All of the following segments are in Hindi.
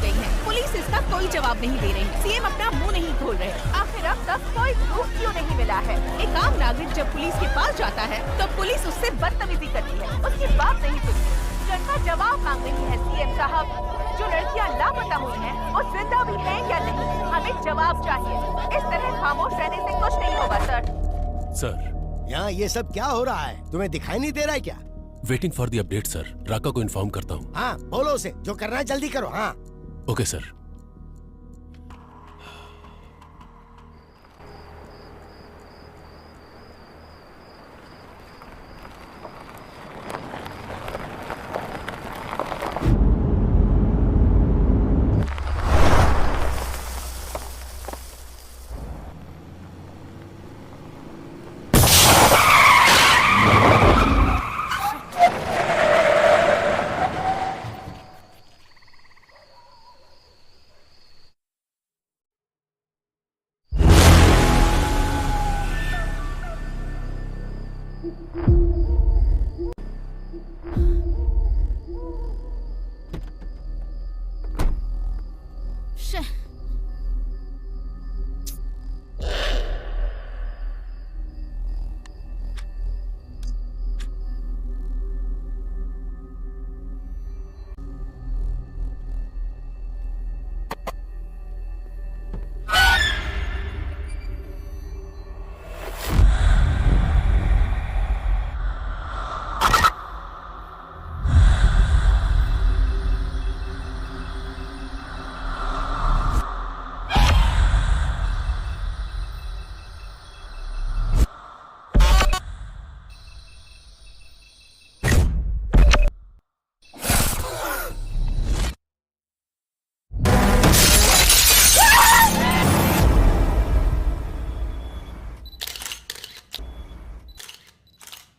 गई हैं। पुलिस इसका कोई जवाब नहीं दे रही। सीएम अपना मुंह नहीं खोल रहे। आखिर अब तक कोई प्रूफ क्यों नहीं मिला है? एक आम नागरिक जब पुलिस के पास जाता है तो पुलिस उससे बदतमीजी करती है, उसकी बात नहीं सुनती। जनता जवाब मांग रही है। सीएम साहब, जो लड़कियां लापता हुई हैं, वो जिंदा भी हैं या नहीं? हमें जवाब चाहिए। इस तरह खामोश रहने से कुछ नहीं होगा सर। यहाँ ये सब क्या हो रहा है? तुम्हें दिखाई नहीं दे रहा है क्या? Waiting for the update sir. Raka को इन्फॉर्म करता हूँ। हाँ, बोलो उसे जो करना है जल्दी करो। हाँ ओके सर।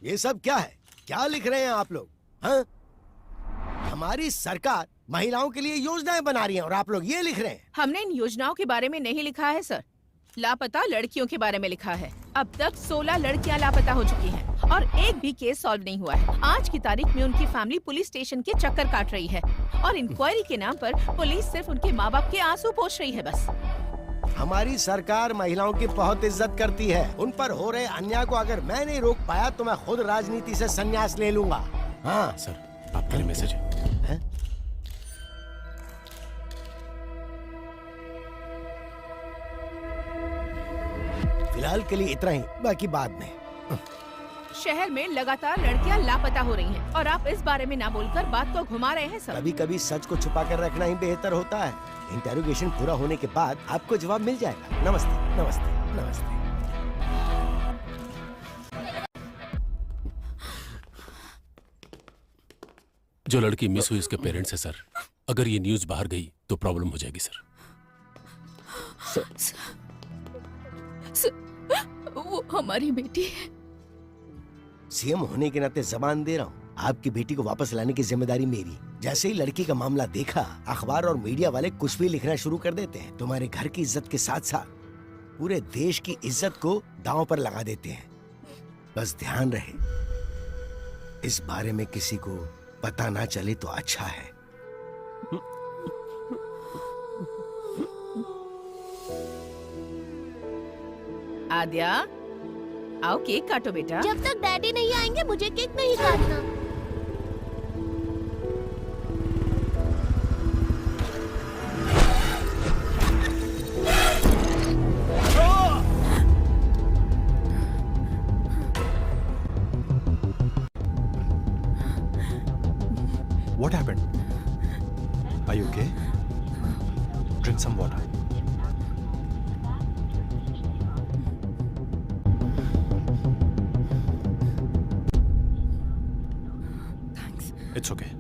ये सब क्या है? क्या लिख रहे हैं आप लोग? हाँ? हमारी सरकार महिलाओं के लिए योजनाएं बना रही है और आप लोग ये लिख रहे हैं? हमने इन योजनाओं के बारे में नहीं लिखा है सर। लापता लड़कियों के बारे में लिखा है। अब तक 16 लड़कियां लापता हो चुकी हैं और एक भी केस सॉल्व नहीं हुआ है। आज की तारीख में उनकी फैमिली पुलिस स्टेशन के चक्कर काट रही है और इंक्वायरी के नाम पर पुलिस सिर्फ उनके माँ बाप के आंसू पोंछ रही है बस। हमारी सरकार महिलाओं की बहुत इज्जत करती है। उन पर हो रहे अन्याय को अगर मैं नहीं रोक पाया तो मैं खुद राजनीति से संन्यास ले लूंगा। हाँ सर, आपके लिए मैसेज है। फिलहाल के लिए इतना ही, बाकी बाद में। शहर में लगातार लड़कियां लापता हो रही हैं और आप इस बारे में ना बोलकर बात को घुमा रहे हैं सर। कभी कभी सच को छुपा कर रखना ही बेहतर होता है। इंटेरोगेशन पूरा होने के बाद आपको जवाब मिल जाएगा। नमस्ते नमस्ते नमस्ते। जो लड़की मिस हुई उसके पेरेंट्स है सर। अगर ये न्यूज़ बाहर गई तो प्रॉब्लम हो जाएगी सर। वो हमारी बेटी है। सीएम होने के नाते जबान दे रहा हूँ, आपकी बेटी को वापस लाने की जिम्मेदारी मेरी। जैसे ही लड़की का मामला देखा, अखबार और मीडिया वाले कुछ भी लिखना शुरू कर देते हैं। तुम्हारे घर की इज्जत के साथ साथ पूरे देश की इज्जत को दांव पर लगा देते हैं। बस ध्यान रहे, इस बारे में किसी को पता ना चले तो अच्छा है। आद्या, आओ केक काटो बेटा। जब तक डैडी नहीं आएंगे मुझे केक नहीं काटना। What happened? Are you okay? Drink some water. Thanks. It's okay.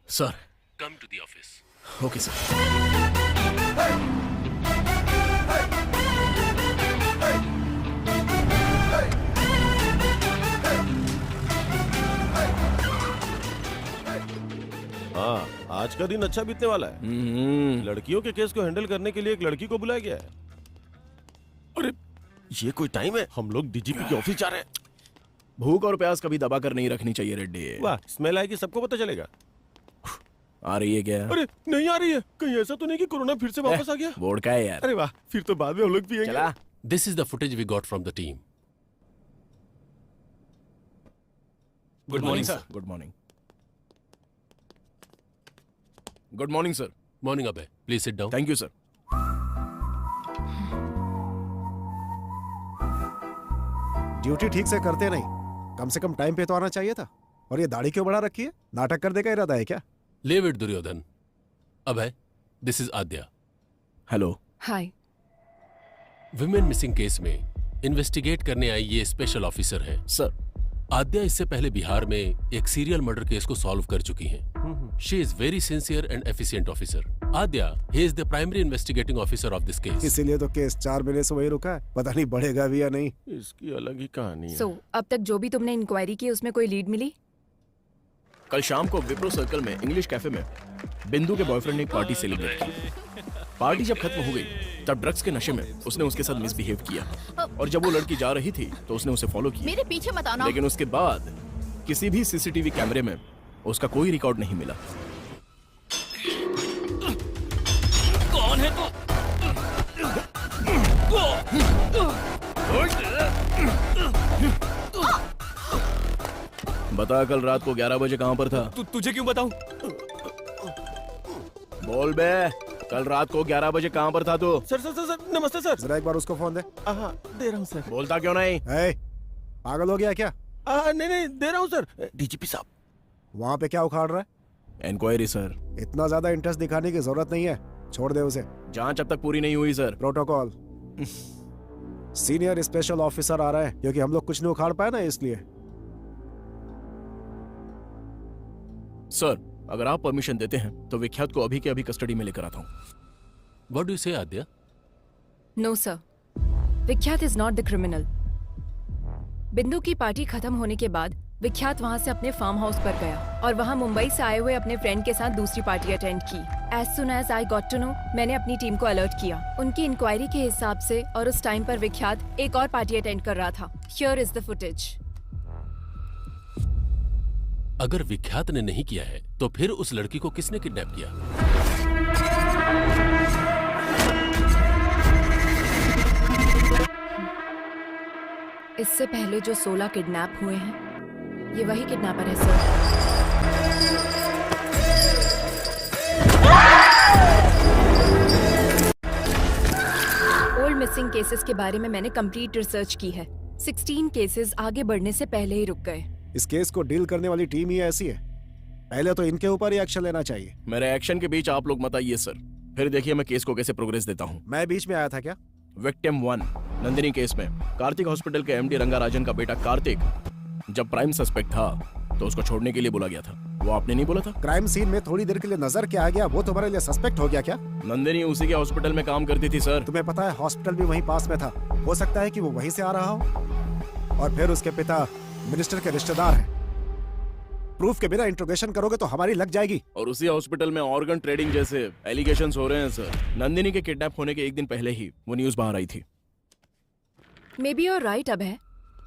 Sir come to the office. Okay sir. हाँ, आज का दिन अच्छा बीतने वाला है। लड़कियों के केस को हैंडल करने के लिए एक लड़की को बुलाया गया है। अरे ये कोई टाइम है? हम लोग डीजीपी के ऑफिस जा रहे हैं। भूख और प्यास कभी दबा कर नहीं रखनी चाहिए रेड्डी। वाह, स्मेल आएगी, सबको पता चलेगा। आ रही है क्या? अरे नहीं आ रही है। कहीं ऐसा तो नहीं कि कोरोना फिर से वापस आ गया? बोर्ड का है यार। अरे वाह, फिर तो बाद में हम लोग पिएंगे। चला। This is the footage we got from the team. Good morning sir. Good morning. Good morning sir. Morning अबे, please sit down. Thank you sir. Duty ठीक से करते नहीं, कम से कम टाइम पे तो आना चाहिए था। और ये दाढ़ी क्यों बढ़ा रखी है? नाटक करने का इरादा है क्या? Leave it Duryodhan. अबे, this is Aadya. Hello. Hi. Women missing case में इन्वेस्टिगेट करने आई ये स्पेशल ऑफिसर हैं। सर, आद्या इससे पहले बिहार में एक सीरियल मर्डर केस को सॉल्व कर चुकी हैं। She is very sincere and efficient officer. Aadya, he is the primary investigating officer of this case. इसीलिए तो केस 4 महीने से वही रुका है, पता नहीं बढ़ेगा भी या नहीं। इसकी अलग ही कहानी है। सो अब तक जो भी तुमने इंक्वायरी की उसमें कोई लीड मिली? कल शाम को विप्रो सर्कल में इंग्लिश कैफे में बिंदु के बॉयफ्रेंड ने एक पार्टी सेलिब्रेट की। पार्टी जब खत्म हो गई तब ड्रग्स के नशे में उसने उसके साथ मिसबिहेव किया और जब वो लड़की जा रही थी तो उसने उसे फॉलो किया। मेरे पीछे मत आना। लेकिन उसके बाद किसी भी सीसीटीवी कैमरे में उसका कोई रिकॉर्ड नहीं मिला। कौन है तू? बता, कल रात को 11 बजे कहां पर था? तुझे क्यों बताऊं? बोल बे, कल रात को 11 बजे कहां पर था तू? सर सर सर सर, नमस्ते सर। जरा एक बार उसको फोन दे। हाँ, दे रहा हूँ सर। बोलता क्यों नहीं? ए, पागल हो गया क्या? नहीं नहीं, दे रहा हूँ सर। डीजीपी साहब। वहाँ पे क्या उखाड़ रहा है? Inquiry sir. इतना ज्यादा इंटरेस्ट दिखाने की जरूरत नहीं है, छोड़ दे उसे। जांच अब तक पूरी नहीं हुई sir. Protocol. Senior special officer आ रहा है, क्योंकि हम लोग कुछ नहीं उखाड़ पाए ना, इसलिए। सर, अगर आप परमिशन देते हैं तो विख्यात को अभी के अभी कस्टडी में लेकर आता हूँ। व्हाट डू यू से आद्या? नो सर, विख्यात इज नॉट द क्रिमिनल। बिंदु की पार्टी खत्म होने के बाद विख्यात वहां से अपने फार्म हाउस पर गया और वहां मुंबई से आए हुए अपने फ्रेंड के साथ दूसरी पार्टी अटेंड की। As soon as I got to know, मैंने अपनी टीम को अलर्ट किया। उनकी इंक्वायरी के हिसाब से और उस टाइम पर विख्यात एक और पार्टी अटेंड कर रहा था। Here is the footage. अगर विख्यात ने नहीं किया है तो फिर उस लड़की को किसने किडनैप किया? इससे पहले जो 16 किडनैप हुए हैं, ये वही किडनैपर है सर। ओल्ड मिसिंग केसेस के बारे में मैंने कंप्लीट रिसर्च की है। 16 केसेस आगे बढ़ने से पहले ही रुक गए। इस केस को डील करने वाली टीम ही ऐसी है, पहले तो इनके ऊपर ही एक्शन लेना चाहिए। मेरे एक्शन के बीच आप लोग मत आइए सर, फिर देखिए मैं केस को कैसे प्रोग्रेस देता हूँ। मैं बीच में आया था क्या? विक्टिम 1 नंदिनी केस में कार्तिक हॉस्पिटल के एमडी रंगाराजन का बेटा कार्तिक जब प्राइम सस्पेक्ट था तो उसको छोड़ने के लिए बोला गया था। वो आपने नहीं बोला था? क्राइम सीन में थोड़ी देर के लिए नजर क्या आ गया, वो तुम्हारे लिए सस्पेक्ट हो गया क्या? नंदिनी उसी के हॉस्पिटल में काम करती थी सर। तुम्हें पता है हॉस्पिटल भी वहीं पास में था, हो सकता है कि वो वहीं से आ रहा हो। और फिर उसके पिता मिनिस्टर के रिश्तेदार हैं। प्रूफ के बिना इंट्रोगेशन करोगे तो हमारी लग जाएगी। और उसी हॉस्पिटल में ऑर्गन ट्रेडिंग जैसे एलिगेशंस हो रहे हैं सर। नंदिनी के किडनैप होने के एक दिन पहले ही वो न्यूज बाहर आई थी। May be your right Abhay.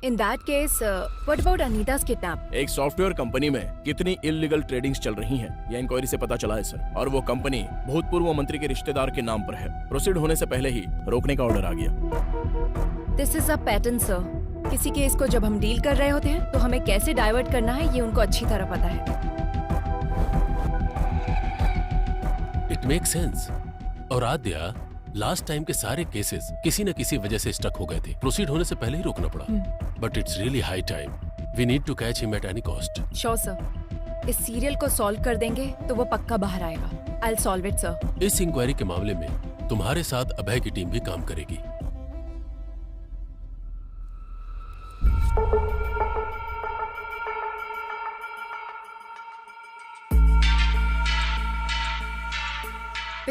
In that case what about Anita's kidnap? एक सॉफ्टवेयर कंपनी में कितनी इल्लीगल ट्रेडिंग्स चल रही हैं, यह इंक्वायरी से पता चला है सर। और वो कंपनी भूतपूर्व मंत्री के रिश्तेदार के नाम पर है। प्रोसीड होने से पहले ही रोकने का ऑर्डर आ गया। This is a pattern sir. किसी केस को जब हम डील कर रहे होते हैं तो हमें कैसे डाइवर्ट करना है ये उनको अच्छी तरह पता है। It make sense. और आद्या, लास्ट टाइम के सारे केसेस किसी न किसी वजह से स्टक हो गए थे। प्रोसीड होने से पहले ही रोकना पड़ा। But it's really high time. We need to catch him at any cost. Sure sir. इस सीरियल को सॉल्व कर देंगे तो वो पक्का बाहर आएगा। I will solve it sir. इस इंक्वायरी के मामले में तुम्हारे साथ अभय की टीम भी काम करेगी।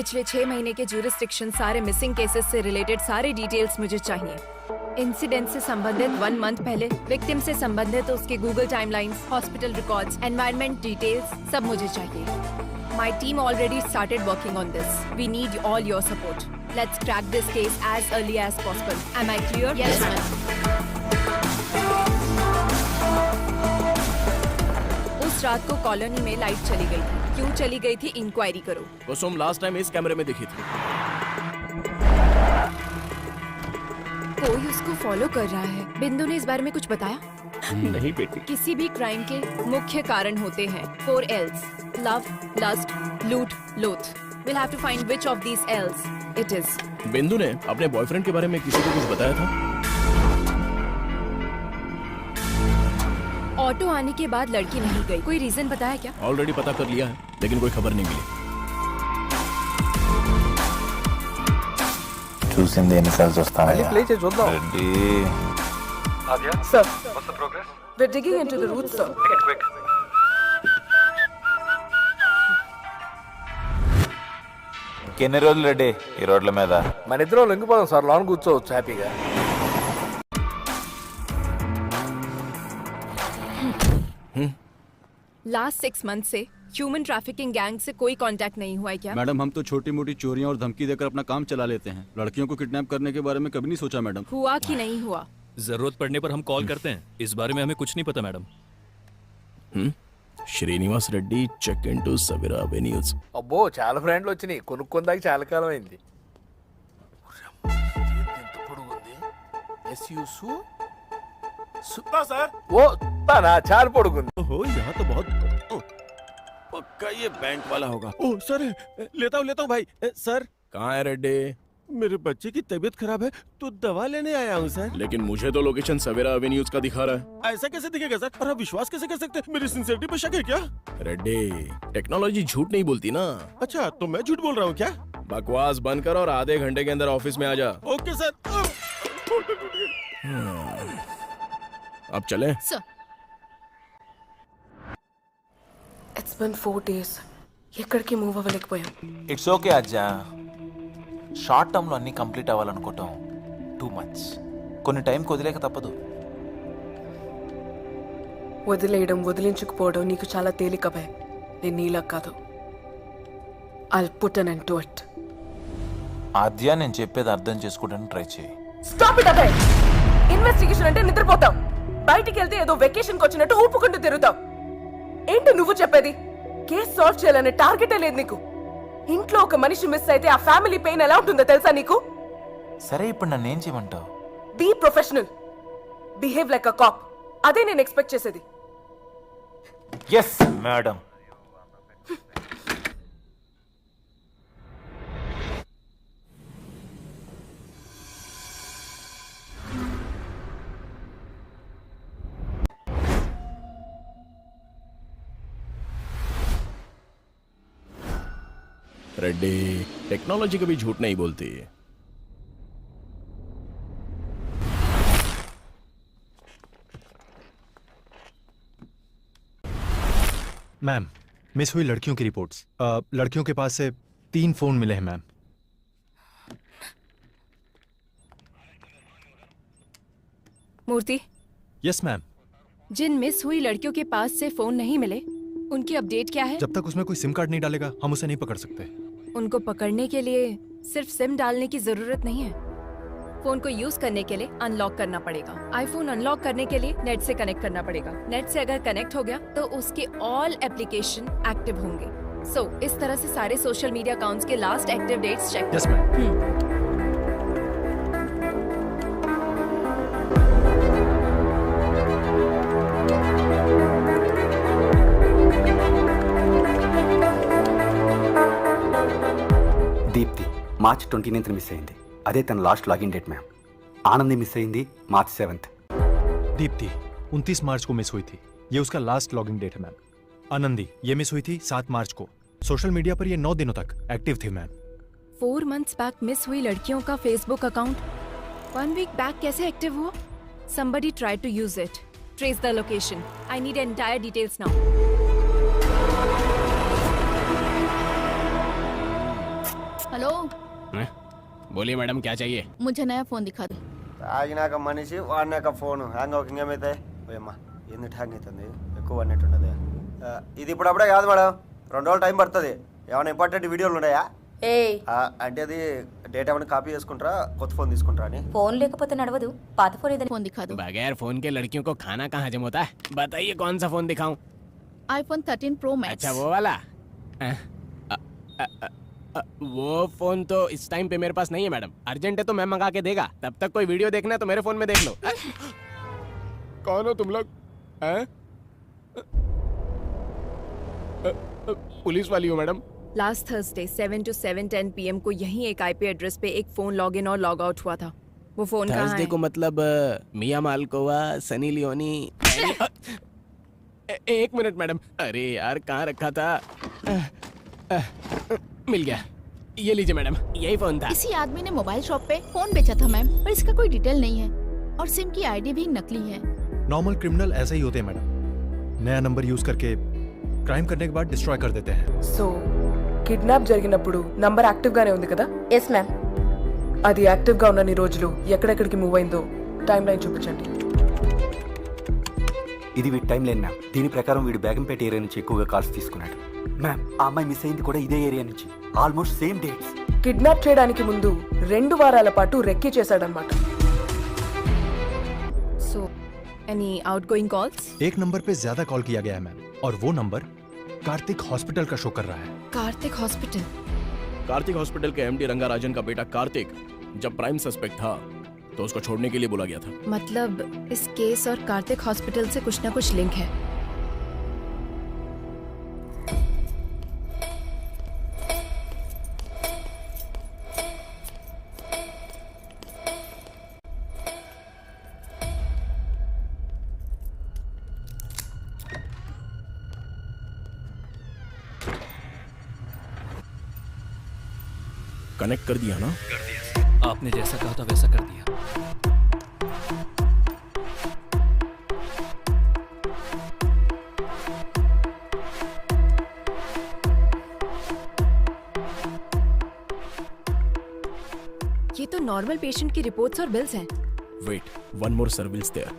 पिछले 6 महीने के ज्यूरिस्डिक्शन, सारे मिसिंग केसेस से रिलेटेड सारे डिटेल्स मुझे चाहिए। इंसिडेंट से संबंधित 1 मंथ पहले, विक्टिम से संबंधित उसके Google timelines, hospital records, environment details सब मुझे चाहिए। My team already started working on this. We need all your support. Let's crack this case as early as possible. Am I clear? Yes ma'am. उस रात को कॉलोनी में लाइट चली गई थी। क्यों चली गई थी, इंक्वायरी करो। कुसुम लास्ट टाइम इस कैमरे में दिखी थी। कोई उसको फॉलो कर रहा है। बिंदु ने इस बारे में कुछ बताया? नहीं बेटी। किसी भी क्राइम के मुख्य कारण होते हैं 4 L's: लव, लस्ट, लूट, लोथ। We'll have to find which of these L's it is. बिंदु ने अपने बॉयफ्रेंड के बारे में किसी को कुछ बताया था? ऑटो आने के बाद लड़की नहीं गई। कोई रीजन बताया क्या? ऑलरेडी पता कर लिया है, लेकिन कोई खबर नहीं मिली। చూసింది ఎన్నిసార్లు చూస్తాను ప్లే చేసి చూద్దాం. Reddy Sir, what's the progress? We're digging into the roots, sir. quick. ఎన్ని రోజులు రెడ్డి ఈ రోడ్ల మీద? మన ఇద్దరం లొంగిపోదాం సార్, లాన్ కూర్చోవచ్చు హ్యాపీగా. लास्ट 6 मंथ से ह्यूमन ट्रैफिकिंग गैंग से कोई कांटेक्ट नहीं हुआ है क्या? मैडम हम तो छोटी मोटी चोरियां और धमकी देकर अपना काम चला लेते हैं। लड़कियों को किडनैप करने के बारे में कभी नहीं सोचा मैडम। हुआ कि नहीं हुआ? जरूरत पड़ने पर हम कॉल करते हैं। इस बारे में हमें कुछ नहीं पता madam. Srinivas Reddy check into Savira avenues. అబ్బో చాలా ఫ్రెండ్లు వచ్చినాయి, కొనుక్కుందాక చాలా కాలం అయింది. ఓ తానా చాలా పొడుగుంది. ओहो यहाँ तो बहुत पक्का ये बैंक वाला होगा। ओह सर, लेता हूँ भाई। सर कहाँ है रेड्डी? मेरे बच्चे की तबीयत खराब है तो दवा लेने आया हूँ सर। लेकिन मुझे तो लोकेशन सवेरा एवेन्यूज का दिखा रहा है। ऐसा कैसे दिखेगा सर? और आप विश्वास कैसे कर सकते हैं? मेरी सिंसियरिटी पे शक है क्या? रेड्डी, टेक्नोलॉजी झूठ नहीं बोलती ना। अच्छा तो मैं झूठ बोल रहा हूँ क्या? बकवास बंद कर और आधे घंटे के अंदर ऑफिस में आ जा। Okay sir. अब चले? Sir. It's been 4 days. ఎక్కడికి మూవ్ అవ్వలేకపోయాం. ఇట్స్ ఓకే అజ్జా. షార్ట్ టర్మ్ లో అన్ని కంప్లీట్ అవ్వాలనుకోవటం టూ మచ్. కొన్ని టైం వదిలేక తప్పదు. వదిలేయడం, వదిలించుకుపోవడం నీకు చాలా తేలిక భయ. నేను నీలా కాదు. I'll put an end to it. ఆద్య నేను చెప్పేది అర్థం చేసుకోవడానికి ట్రై చేయి. Stop it Abhay. ఇన్వెస్టిగేషన్ అంటే నిద్రపోతాం. బయటికి వెళ్తే ఏదో వెకేషన్కి వచ్చినట్టు ఊపుకుంటూ తిరుగుతాం. ఏంటి నువ్వు చెప్పేది? కేసు సాల్వ్ చేయాలనే టార్గెటే లేదు నీకు. ఇంట్లో ఒక మనిషి మిస్ అయితే ఆ ఫ్యామిలీ పెయిన్ ఎలా ఉంటుందో తెలుసా నీకు? సరే ఇప్పుడు నన్ను ఏం చేయమంటావు? Be professional, behave like a cop. అదే నేను ఎక్స్పెక్ట్ చేసేది. Yes madam. रेड्डी, टेक्नोलॉजी कभी झूठ नहीं बोलती। मैम, मिस हुई लड़कियों की रिपोर्ट्स। लड़कियों के पास से 3 फोन मिले हैं मैम। मूर्ति, यस मैम। जिन मिस हुई लड़कियों के पास से फोन नहीं मिले, उनकी अपडेट क्या है? जब तक उसमें कोई सिम कार्ड नहीं डालेगा हम उसे नहीं पकड़ सकते। उनको पकड़ने के लिए सिर्फ सिम डालने की जरूरत नहीं है। फोन को यूज करने के लिए अनलॉक करना पड़ेगा। आईफोन अनलॉक करने के लिए नेट से कनेक्ट करना पड़ेगा। नेट से अगर कनेक्ट हो गया तो उसके ऑल एप्लीकेशन एक्टिव होंगे। सो इस तरह से सारे सोशल मीडिया अकाउंट्स के last active dates check. Yes ma'am. Deepti March 29th miss అయింది. అదే తన last login date ma'am. Anandi miss అయింది మార్చ్ 7th. दीप्ति 29 मार्च को मिस हुई थी, ये उसका लास्ट लॉगिन डेट है मैम. आनंदी ये मिस हुई थी 7 मार्च को. सोशल मीडिया पर ये 9 दिनों तक एक्टिव थी मैम. 4 months बैक मिस हुई लड़कियों का फेसबुक अकाउंट 1 week बैक कैसे एक्टिव हुआ? Somebody tried to use it. Trace the location. I need entire details now. बोलिए मैडम, क्या चाहिए? मुझे नया फोन दिखा दो। తాగినాక మనిషి వాడినాక ఫోను హ్యాంగ్ అవ్వక ఇంకేమైతే పోయమ్మా ఎందుకు హ్యాంగ్ అవుతుంది ఎక్కువ అన్నట్టున్నది ఇది ఇప్పుడు అప్పుడే కాదు మేడం 2 రోజులు టైం పడుతుంది ఏమైనా ఇంపార్టెంట్ వీడియోలు ఉన్నాయా అంటే అది డేటా ఏమైనా కాపీ చేసుకుంటారా కొత్త ఫోన్ తీసుకుంటారా అని फोन లేకపోతే నడవదు పాత फोन ఏదైనా फोन दिखा दो। बगैर फोन के लड़कियों को खाना कहाँ हजम होता है? बताइए कौन सा फोन दिखाऊं? IPhone 13 pro max. अच्छा वो वाला? वो फोन तो इस टाइम पे मेरे पास नहीं है मैडम। अर्जेंट है तो मैं मंगा के देगा। तब तक कोई वीडियो देखना है तो मेरे फोन में देख लो। कौन हो तुम लोग? पुलिस वाली हो madam? Last Thursday 7 to 7:10 PM को यही एक IP एड्रेस पे एक फोन लॉग इन और लॉग आउट हुआ था। वो फोन कहाँ थर्सडे है? को मतलब मिया मालकोवा, सनी लियोनी। एक मिनट मैडम, अरे यार कहाँ रखा था? मिल गया, ये लीजिए मैडम, यही फोन था। इसी आदमी ने मोबाइल शॉप पे फोन बेचा था मैम, पर इसका कोई डिटेल नहीं है और सिम की आईडी भी नकली है। नॉर्मल क्रिमिनल ऐसे ही होते हैं मैडम, नया नंबर यूज करके क्राइम करने के बाद डिस्ट्रॉय कर देते हैं। సో కిడ్నాప్ జరిగినప్పుడు నంబర్ యాక్టివ్ గానే ఉంది కదా? Yes ma'am. అది యాక్టివ్ గా ఉన్న రోజులు ఎక్కడెక్కడికి మూవ్ అయిందో టైం లైన్ చూపించండి। ఇది వీడి టైం లైన్ మ్యామ్। దీని ప్రకారం వీడు బేగంపేట ఏరియా నుంచి ఎక్కువగా కాల్స్ తీసుకున్నాడు మ్యామ్। ఆ అమ్మాయి మిస్ అయింది కూడా ఇదే ఏరియా నుంచి, ఆల్మోస్ట్ సేమ్ డేట్స్। కిడ్నాప్ చేయడానికి ముందు 2 వారాల పాటు రెక్కీ చేశాడన్నమాట। So, any outgoing calls? एक नंबर पे ज्यादा कॉल किया गया है मैम, और वो नंबर कार्तिक हॉस्पिटल का शो कर रहा है। कार्तिक हॉस्पिटल? कार्तिक हॉस्पिटल के MD रंगाराजन का बेटा कार्तिक जब प्राइम सस्पेक्ट था तो उसको छोड़ने के लिए बोला गया था। मतलब इस केस और कार्तिक हॉस्पिटल से कुछ ना कुछ लिंक है। कनेक्ट कर दिया ना? कर दिया। आपने जैसा कहा था वैसा कर दिया। ये तो नॉर्मल पेशेंट की रिपोर्ट्स और बिल्स हैं। Wait, one more surveillance there.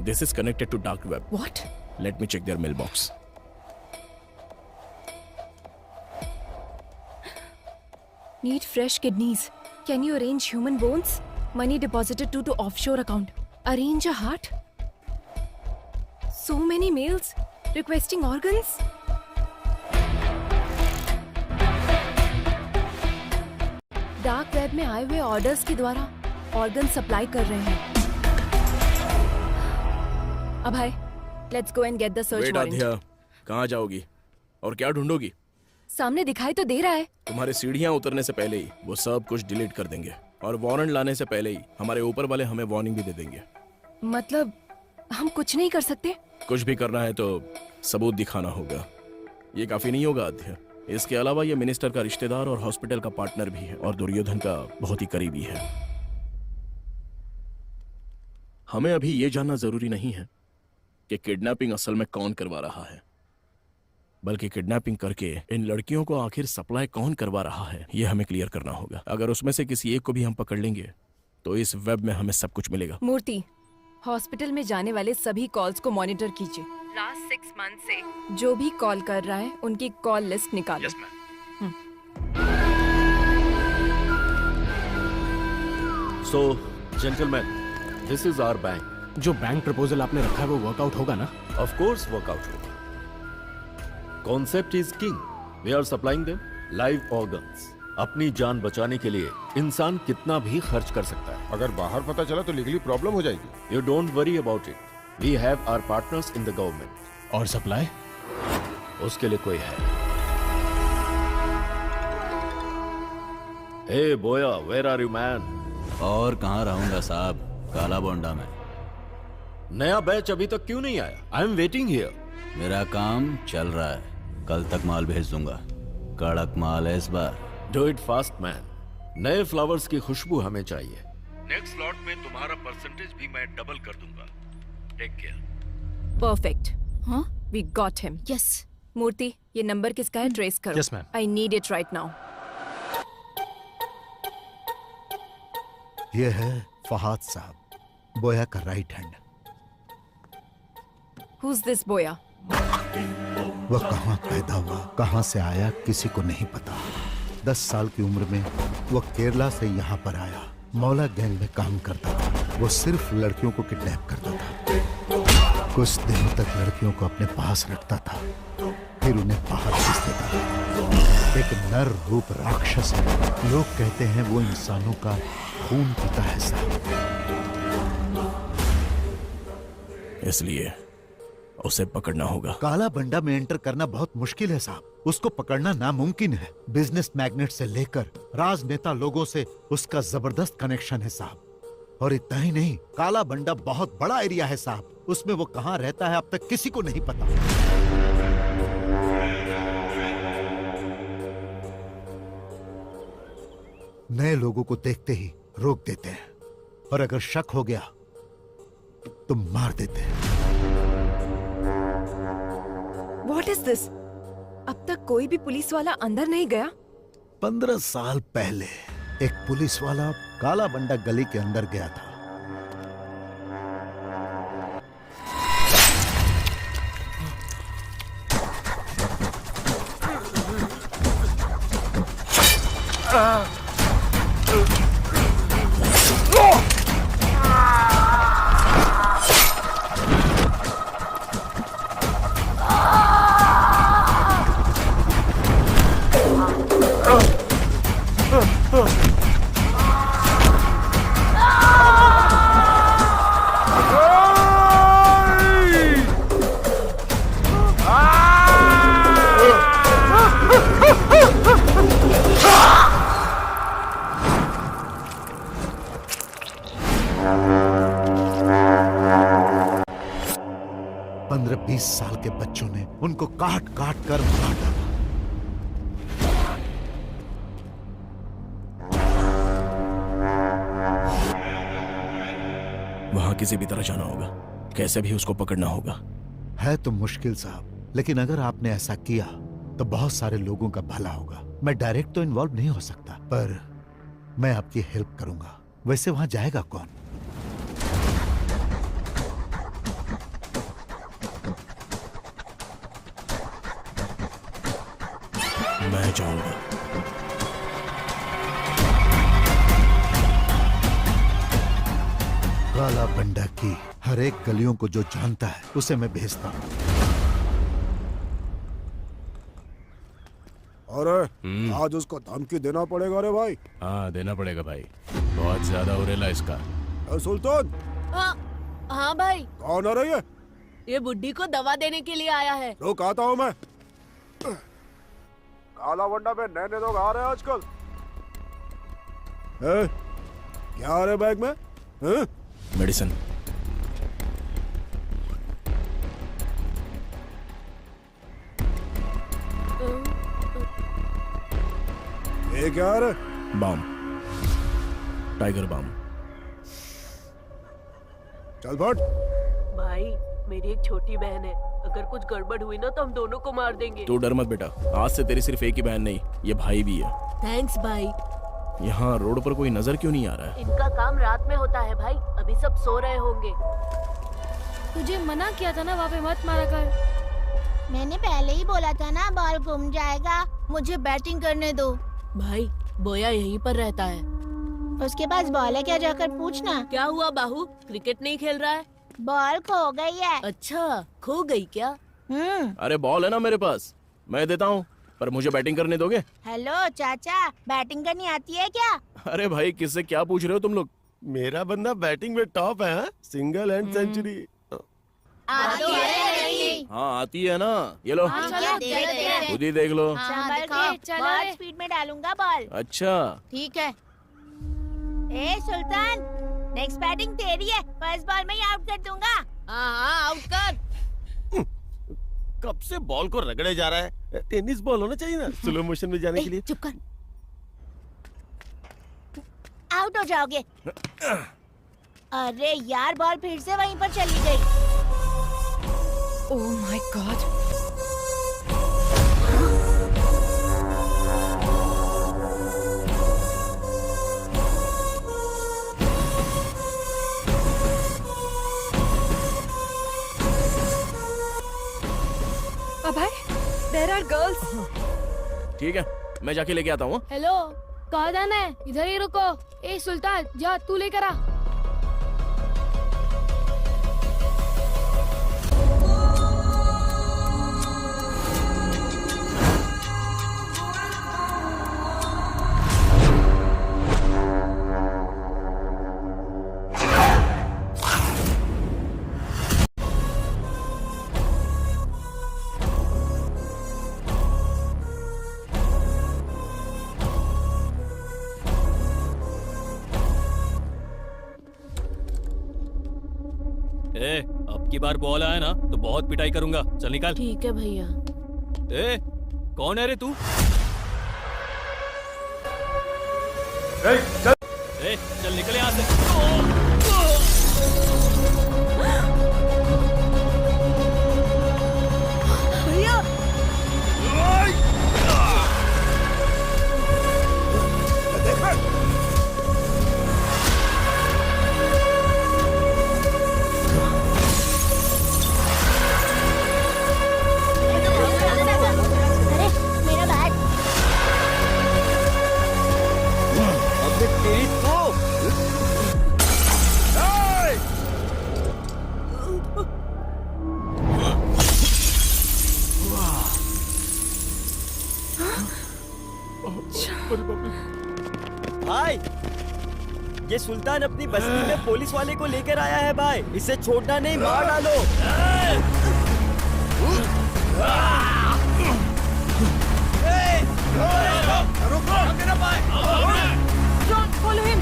This is connected to dark web. What? Let me check their mailbox. Need fresh kidneys. Can you arrange human bones? Money deposited to offshore account. Arrange a heart? So many mails requesting organs. Dark web में आए हुए ऑर्डर्स के द्वारा ऑर्गन सप्लाई कर रहे हैं। Abhay, let's go and get the search warrant. Aadhya, कहाँ जाओगी और क्या ढूंढोगी? सामने दिखाई तो दे रहा है। तुम्हारे सीढ़ियाँ उतरने से पहले ही वो सब कुछ डिलीट कर देंगे और वारंट लाने से पहले ही हमारे ऊपर वाले हमें वार्निंग भी दे देंगे। मतलब हम कुछ नहीं कर सकते? कुछ भी करना है तो सबूत दिखाना होगा। ये काफी नहीं होगा आध्या। इसके अलावा ये मिनिस्टर का रिश्तेदार और हॉस्पिटल का पार्टनर भी है और दुर्योधन का बहुत ही करीबी है। हमें अभी ये जानना जरूरी नहीं है कि किडनैपिंग असल में कौन करवा रहा है, बल्कि किडनैपिंग करके इन लड़कियों को आखिर सप्लाई कौन करवा रहा है ये हमें क्लियर करना होगा। अगर उसमें से किसी एक को भी हम पकड़ लेंगे तो इस वेब में हमें सब कुछ मिलेगा। मूर्ति, हॉस्पिटल में जाने वाले सभी कॉल्स को मॉनिटर कीजिए। लास्ट 6 मंथ से जो भी कॉल कर रहा है उनकी कॉल लिस्ट निकालो। So gentleman, this is our bank. जो बैंक प्रपोजल आपने रखा है वो वर्कआउट होगा ना? ऑफ कोर्स वर्कआउट होगा। Concept is king. We are supplying them live organs. अपनी जान बचाने के लिए इंसान कितना भी खर्च कर सकता है। अगर बाहर पता चला तो लीगली प्रॉब्लम हो जाएगी। You don't worry about it. We have our partners in the government. और सप्लाई? उसके लिए कोई है। हे बोया, वेयर आर यू मैन? और कहाँ रहूंगा साहब, काला बोंडा में। नया बैच अभी तक क्यों नहीं आया? I am waiting here. मेरा काम चल रहा है, कल तक माल भेज दूंगा। कड़क माल है इस बार। Do it fast man. नए फ्लावर्स की खुशबू हमें चाहिए। नेक्स्ट स्लॉट में तुम्हारा परसेंटेज भी मैं डबल कर दूंगा। Take care. परफेक्ट। हाँ, we got him. Yes. Murthy, ये नंबर किसका है? ट्रेस करो। Yes, ma'am. I need it right now. ये है फहाद साहब, बोया का राइट हैंड। Who's this बोया? वह कहाँ पैदा हुआ, कहाँ से आया, किसी को नहीं पता। 10 साल की उम्र में वह केरला से यहाँ पर आया। मौला गैंग में काम करता था। वो सिर्फ लड़कियों को किडनैप करता था। कुछ दिनों तक लड़कियों को अपने पास रखता था, फिर उन्हें बाहर भेज देता था। एक नर रूप राक्षस है। लोग कहते हैं वो इंसानों का खून पीता है साहब। इसलिए उसे पकड़ना होगा। काला बंडा में एंटर करना बहुत मुश्किल है साहब। उसको पकड़ना नामुमकिन है। बिजनेस मैग्नेट से लेकर राजनेता लोगों से उसका जबरदस्त कनेक्शन है साहब। और इतना ही नहीं, काला बंडा बहुत बड़ा एरिया है साहब। उसमें वो कहाँ रहता है अब तक किसी को नहीं पता। नए लोगों को देखते ही रोक देते हैं, और अगर शक हो गया तो मार देते हैं। What is this? अब तक कोई भी पुलिस वाला अंदर नहीं गया? 15 साल पहले एक पुलिस वाला काला बंडा गली के अंदर गया था। साल के बच्चों ने उनको काट काट कर मार डाला। वहां किसी भी तरह जाना होगा, कैसे भी उसको पकड़ना होगा। है तो मुश्किल साहब, लेकिन अगर आपने ऐसा किया तो बहुत सारे लोगों का भला होगा। मैं डायरेक्ट तो इन्वॉल्व नहीं हो सकता, पर मैं आपकी हेल्प करूंगा। वैसे वहां जाएगा कौन? मैं जाऊंगा। काला बंडा की हर एक गलियों को जो जानता है उसे मैं भेजता हूँ। अरे आज उसको धमकी देना पड़ेगा रे भाई। हाँ देना पड़ेगा भाई, बहुत ज्यादा उरेला इसका। सुल्तान। हाँ भाई। कौन आ रही है? ये बुड्ढी को दवा देने के लिए आया है। रुक आता हूँ मैं। काला बंडा में नए लोग आ रहे हैं आजकल। क्या आ रहे बैग में? मेडिसिन। ये क्या आ रहा? Balm, tiger balm. चल फट। भाई मेरी एक छोटी बहन है, अगर कुछ गड़बड़ हुई ना तो हम दोनों को मार देंगे। तू डर मत बेटा, आज से तेरी सिर्फ एक ही बहन नहीं, ये भाई भी है। थैंक्स भाई। यहाँ रोड पर कोई नजर क्यों नहीं आ रहा है? इनका काम रात में होता है भाई, अभी सब सो रहे होंगे। तुझे मना किया था ना वहाँ पे मत मारा कर। मैंने पहले ही बोला था ना बॉल घूम जाएगा। मुझे बैटिंग करने दो। भाई बोया यहीं पर रहता है। उसके पास बॉल है क्या, जाकर पूछना। क्या हुआ बाहू, क्रिकेट नहीं खेल रहा है? बॉल खो गई है। अच्छा खो गई क्या? अरे बॉल है ना मेरे पास, मैं देता हूँ, पर मुझे बैटिंग करने दोगे? हेलो चाचा, बैटिंग करनी आती है क्या? अरे भाई किससे क्या पूछ रहे हो तुम लोग? मेरा बंदा बैटिंग में टॉप है, सिंगल एंड सेंचुरी। आती है? हाँ आती है ना, ये लो खुद ही देख लो। बहुत स्पीड में डालूंगा बॉल। अच्छा ठीक है। ए सुल्तान, नेक्स्ट बैटिंग तेरी है, फर्स्ट बॉल में ही आउट कर दूंगा। हाँ आउट कर। कब से बॉल को रगड़े जा रहा है? टेनिस बॉल होना चाहिए ना स्लो मोशन में जाने के लिए। चुप कर, आउट हो जाओगे। अरे यार बॉल फिर से वहीं पर चली गई। Oh my God. Abhay, there are girls. ठीक है, मैं जाके लेके आता हूँ। हेलो, कहाँ जाना है? इधर ही रुको। ए सुल्तान, जा तू लेकर आ। अब की बार बॉल आया ना तो बहुत पिटाई करूंगा। चल निकाल। ठीक है भैया। ए, कौन है रे तू? चल निकल यहाँ से। भैया भाई, ये सुल्तान अपनी बस्ती में पुलिस वाले को लेकर आया है भाई। इसे छोड़ना नहीं, मार डालो। follow him.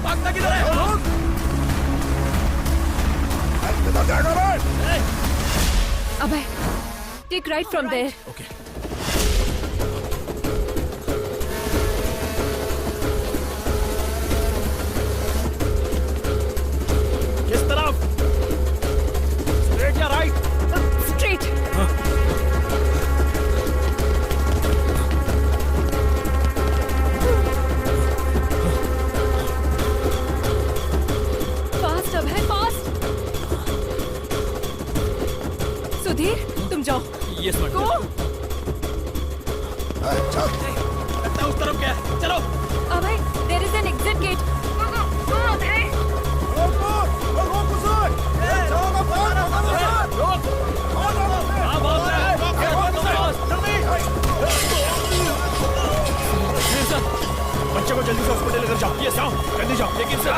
भागता किधर है? Abhay, take right from there. Okay. किस तरफ? स्ट्रेट या right? Straight. Fast Abhay, fast. Sudhir, तुम जाओ। Yes madam. गो। लगता उस तरफ क्या है? चलो। Abhay, there is an exit gate. Go Abhay. बच्चे को जल्दी से हॉस्पिटल लेकर जाओ। ये जाओ, जल्दी जाओ। लेकिन सर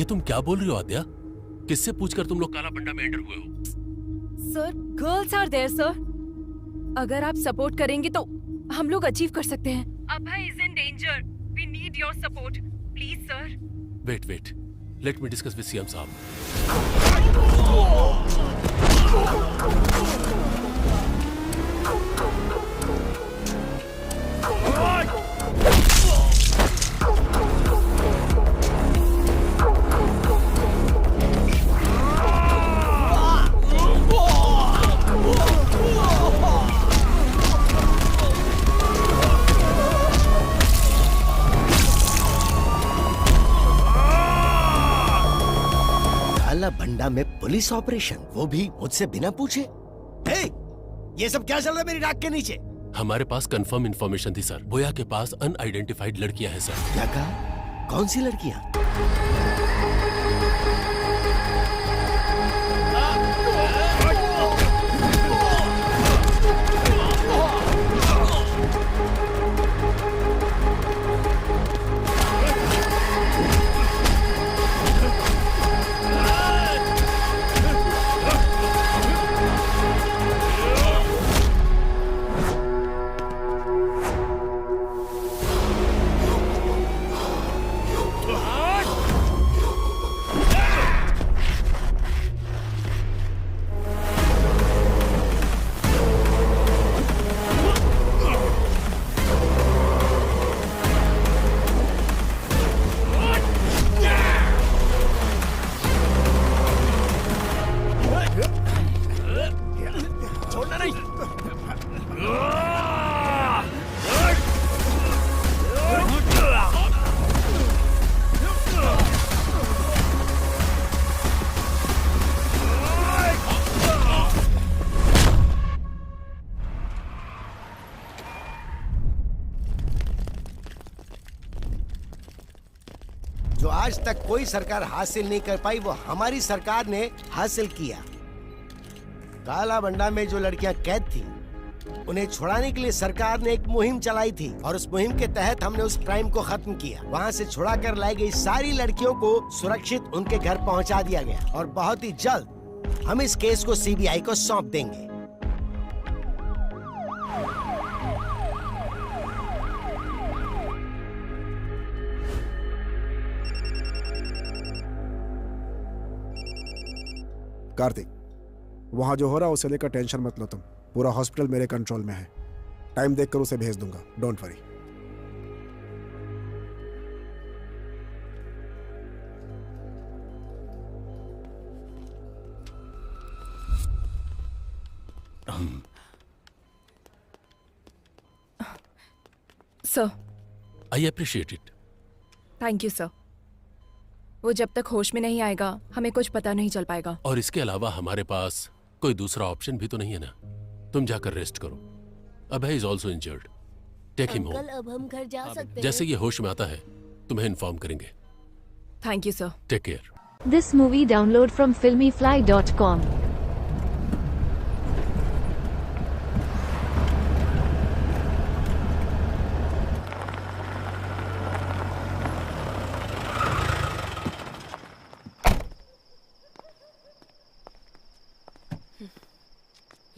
तुम क्या बोल रही हो आद्या? किससे पूछकर तुम लोग काला बंडा में एंटर हुए हो? Sir, girls are there sir. अगर आप सपोर्ट करेंगे तो हम लोग अचीव कर सकते हैं। Abhay is in danger. We need your support please sir. Wait, let me discuss with CM साहब। काला भंडा में पुलिस ऑपरेशन, वो भी मुझसे बिना पूछे। हे, ये सब क्या चल रहा है मेरी नाक के नीचे? हमारे पास कंफर्म इंफॉर्मेशन थी सर। बोया के पास अनआइडेंटिफाइड लड़कियां हैं सर। क्या कहा? कौन सी लड़कियां? छोड़ना नहीं। जो आज तक कोई सरकार हासिल नहीं कर पाई, वो हमारी सरकार ने हासिल किया। काला बंडा में जो लड़कियां कैद थी, उन्हें छुड़ाने के लिए सरकार ने एक मुहिम चलाई थी और उस मुहिम के तहत हमने उस क्राइम को खत्म किया। वहां से छुड़ाकर लाई गई सारी लड़कियों को सुरक्षित उनके घर पहुंचा दिया गया और बहुत ही जल्द हम इस केस को सीबीआई को सौंप देंगे। कार्तिक, वहां जो हो रहा है उसे लेकर टेंशन मत लो तुम। पूरा हॉस्पिटल मेरे कंट्रोल में है। टाइम देखकर उसे भेज दूंगा, don't worry. Sir, I appreciate it. Thank you sir. वो जब तक होश में नहीं आएगा हमें कुछ पता नहीं चल पाएगा। और इसके अलावा हमारे पास कोई दूसरा ऑप्शन भी तो नहीं है ना। तुम जाकर रेस्ट करो। Abhay is also injured. Take him home. अब हम घर जा सकते हैं। जैसे ये होश में आता है तुम्हें इन्फॉर्म करेंगे। Thank you sir. Take care. This movie download from filmyfly.com.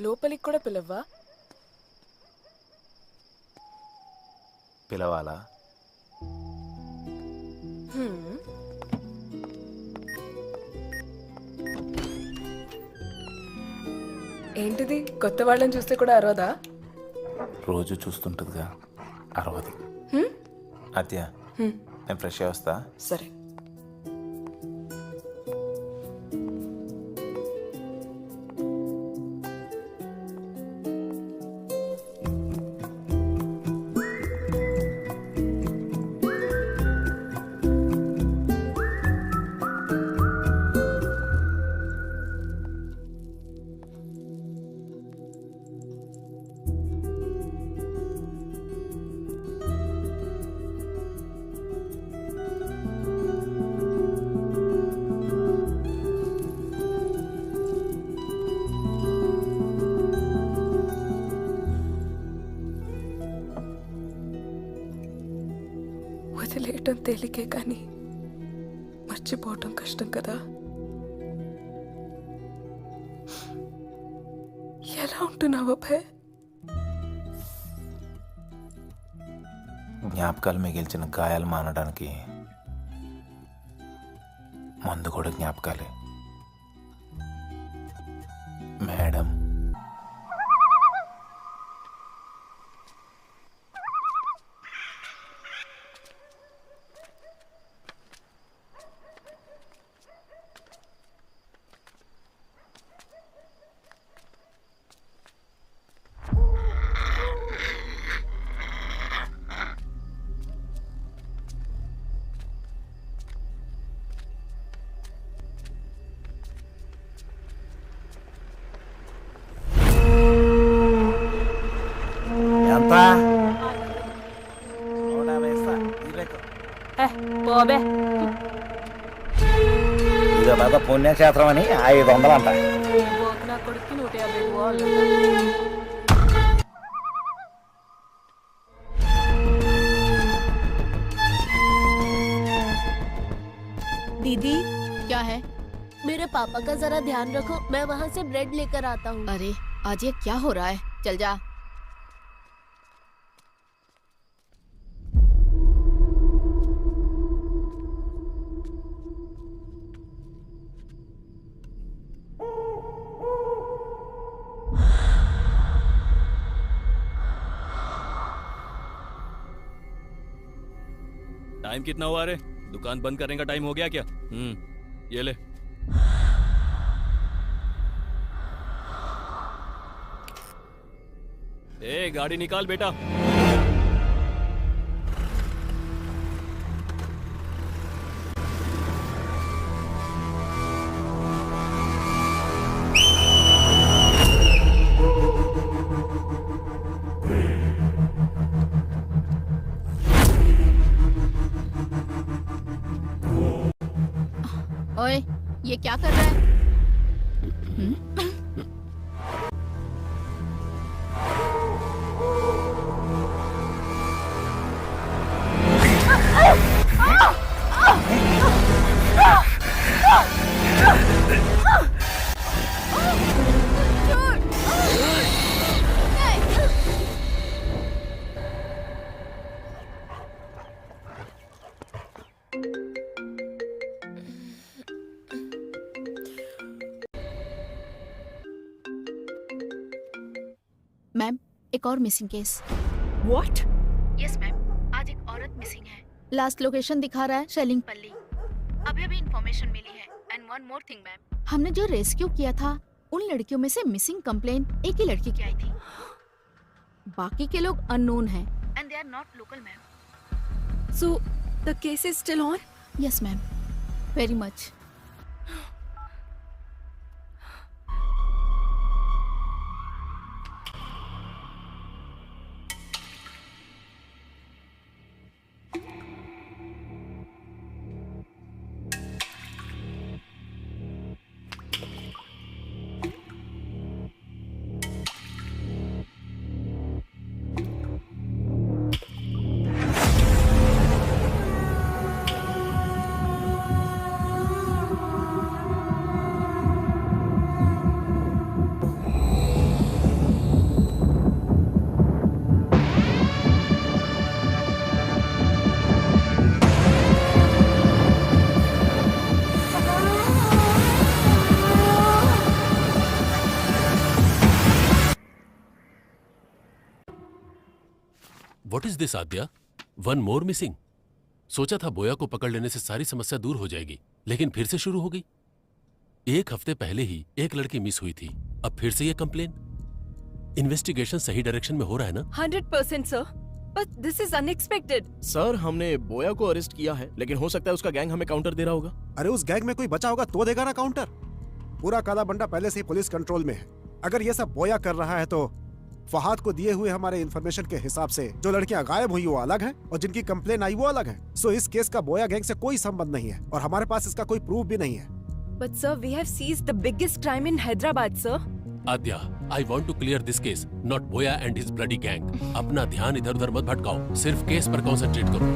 లోపలికి కూడా పిలవ్వా? పిలవాలా? ఏంటిది, కొత్త వాళ్ళని చూస్తే కూడా అరవదా? రోజు చూస్తుంటుందిగా, అరవదు. అత్య, నేను ఫ్రెష్ అయ్యి వస్తా. సరే. వదిలేయటం తేలికే కానీ మర్చిపోవటం కష్టం కదా. ఎలా ఉంటున్నావు అభయ్? జ్ఞాపకాలు మిగిల్చిన గాయాలు మానడానికి మందు కూడా జ్ఞాపకాలే. మేడం, ఇదో పుణ్యక్షేత్రం అని 500 అంట. నా కొడుకు 150. दीदी क्या है? मेरे पापा का जरा ध्यान रखो, मैं वहाँ से ब्रेड लेकर आता हूँ. अरे आज ये क्या हो रहा है? चल जा. टाइम कितना हुआ रे? दुकान बंद करने का टाइम हो गया क्या? ये ले. ए गाड़ी निकाल बेटा. ओए, ये क्या कर रहा है? मैम, एक और missing case. What? Yes ma'am, आज एक औरत मिसिंग है. लास्ट लोकेशन दिखा रहा है शेलिंगपल्ली. अभी इन्फॉर्मेशन मिली है. And one more thing ma'am, हमने जो रेस्क्यू किया था उन लड़कियों में से मिसिंग कंप्लेन एक ही लड़की की आई थी. बाकी के लोग अननोन हैं and they are not local ma'am. So the case is still on? Yes ma'am, very much. What is this, Aadya? One more missing. सोचा था बोया को पकड़ लेने से सारी समस्या दूर हो जाएगी, लेकिन फिर से शुरू हो गई. एक हफ्ते पहले ही एक लड़की मिस हुई थी, अब फिर से ये कंप्लेन. इन्वेस्टिगेशन सही डायरेक्शन में हो रहा है ना? 100% sir, but this is unexpected. Sir, हमने बोया को अरेस्ट किया है, लेकिन हो सकता है उसका गैंग हमें काउंटर दे रहा होगा. अरे उस गैंग में कोई बचा होगा तो देगा ना काउंटर. पूरा काला बंडा पहले से ही पुलिस कंट्रोल में है. अगर ये सब बोया कर रहा है तो फहाद को दिए हुए हमारे इंफॉर्मेशन के हिसाब से जो लड़कियां गायब हुई वो अलग हैं और जिनकी कंप्लेन आई वो अलग है. सो इस केस का बोया गैंग से कोई संबंध नहीं है और हमारे पास इसका कोई प्रूफ भी नहीं है. But sir, we have seized the biggest crime in Hyderabad sir. Aadya, I want to clear this case, not Boya and his bloody gang. अपना ध्यान इधर उधर मत भटकाओ, सिर्फ केस पर कंसंट्रेट करो.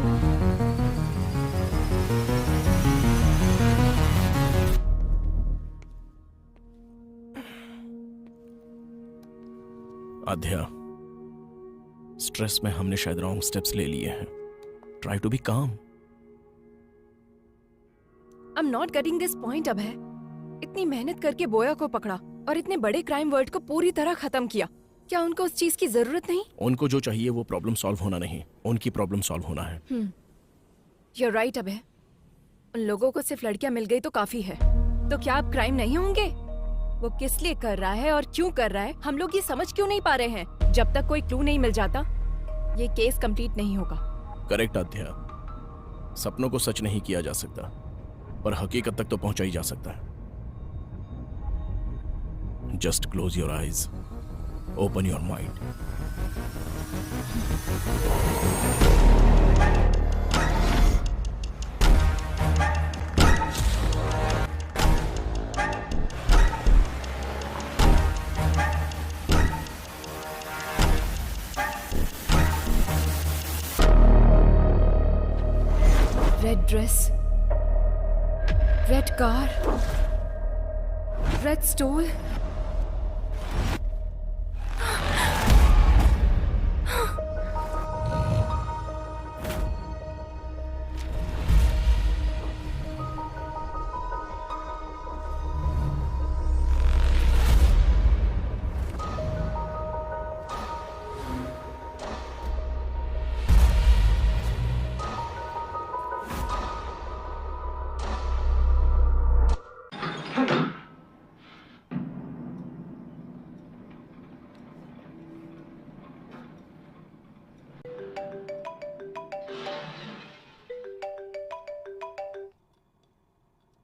आध्या, स्ट्रेस में हमने शायद रॉन्ग स्टेप्स ले लिए हैं। Try to be calm. I am not getting this point Abhay. इतनी मेहनत करके बोया को पकड़ा और इतने बड़े क्राइम वर्ल्ड को पूरी तरह खत्म किया। क्या उनको उस चीज की जरूरत नहीं? उनको जो चाहिए वो प्रॉब्लम सॉल्व होना नहीं, उनकी प्रॉब्लम सॉल्व होना है। यू आर राइट अभय। उन लोगों को सिर्फ लड़कियां मिल गई तो काफी है। तो क्या अब क्राइम नहीं होंगे? वो किस लिए कर रहा है और क्यों कर रहा है, हम लोग ये समझ क्यों नहीं पा रहे हैं? जब तक कोई क्लू नहीं मिल जाता ये केस कंप्लीट नहीं होगा। करेक्ट आध्या। सपनों को सच नहीं किया जा सकता, पर हकीकत तक तो पहुंचा ही जा सकता है। Just close your eyes, open your mind. Red dress, red car, red stole.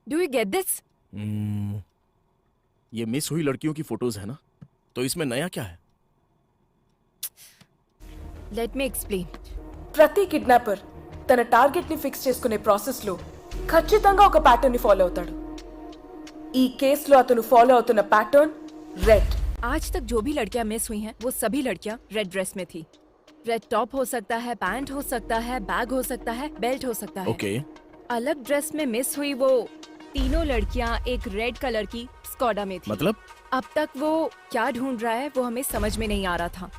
Do you get this? ये मिस हुई लड़कियों की फोटोज है ना, तो इसमें नया क्या है? Let me explain. ప్రతి కిడ్నాపర్ తన టార్గెట్ ని ఫిక్స్ చేసుకునే ప్రాసెస్ లో ఖచ్చితంగా ఒక ప్యాటర్న్ ని ఫాలో అవుతాడు. ఈ కేసులో అతను ఫాలో అవుతున్న ప్యాటర్న్ రెడ్. आज तक जो भी लड़कियां मिस हुई हैं वो सभी लड़कियां रेड ड्रेस में थी। रेड टॉप हो सकता है, पैंट हो सकता है, बैग हो सकता है, बेल्ट हो सकता है। ओके। अलग ड्रेस में मिस हुई वो तीनों लड़कियां एक रेड कलर की स्कॉडा में थी। मतलब? अब तक वो क्या ढूंढ रहा है वो हमें समझ में नहीं आ रहा था।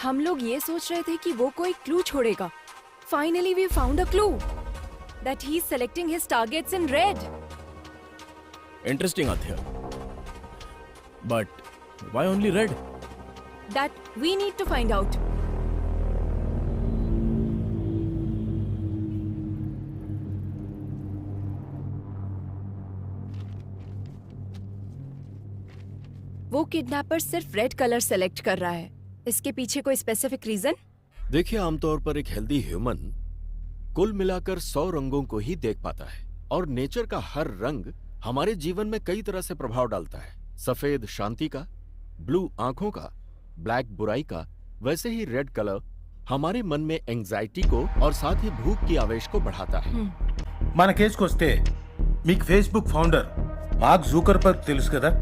हम लोग ये सोच रहे थे कि वो कोई क्लू छोड़ेगा। Finally we found a clue that he's selecting his targets in red. Interesting Aadhya, but why only red? That we need to find out. वो किडनैपर सिर्फ रेड कलर सेलेक्ट कर रहा है। इसके पीछे कोई स्पेसिफिक रीजन? देखिए, आमतौर पर एक हेल्दी ह्यूमन कुल मिलाकर 100 रंगों को ही देख पाता है, और नेचर का हर रंग हमारे जीवन में कई तरह से प्रभाव डालता है। सफेद शांति का, ब्लू आंखों का, ब्लैक बुराई का, वैसे ही रेड कलर हमारे मन में एंजाइटी को और साथ ही भूख की आवेश को बढ़ाता है। మన కేసుకు వస్తే మీకు ఫేస్బుక్ ఫౌండర్ మార్క్ జూకర్బర్గ్ తెలుసు కదా,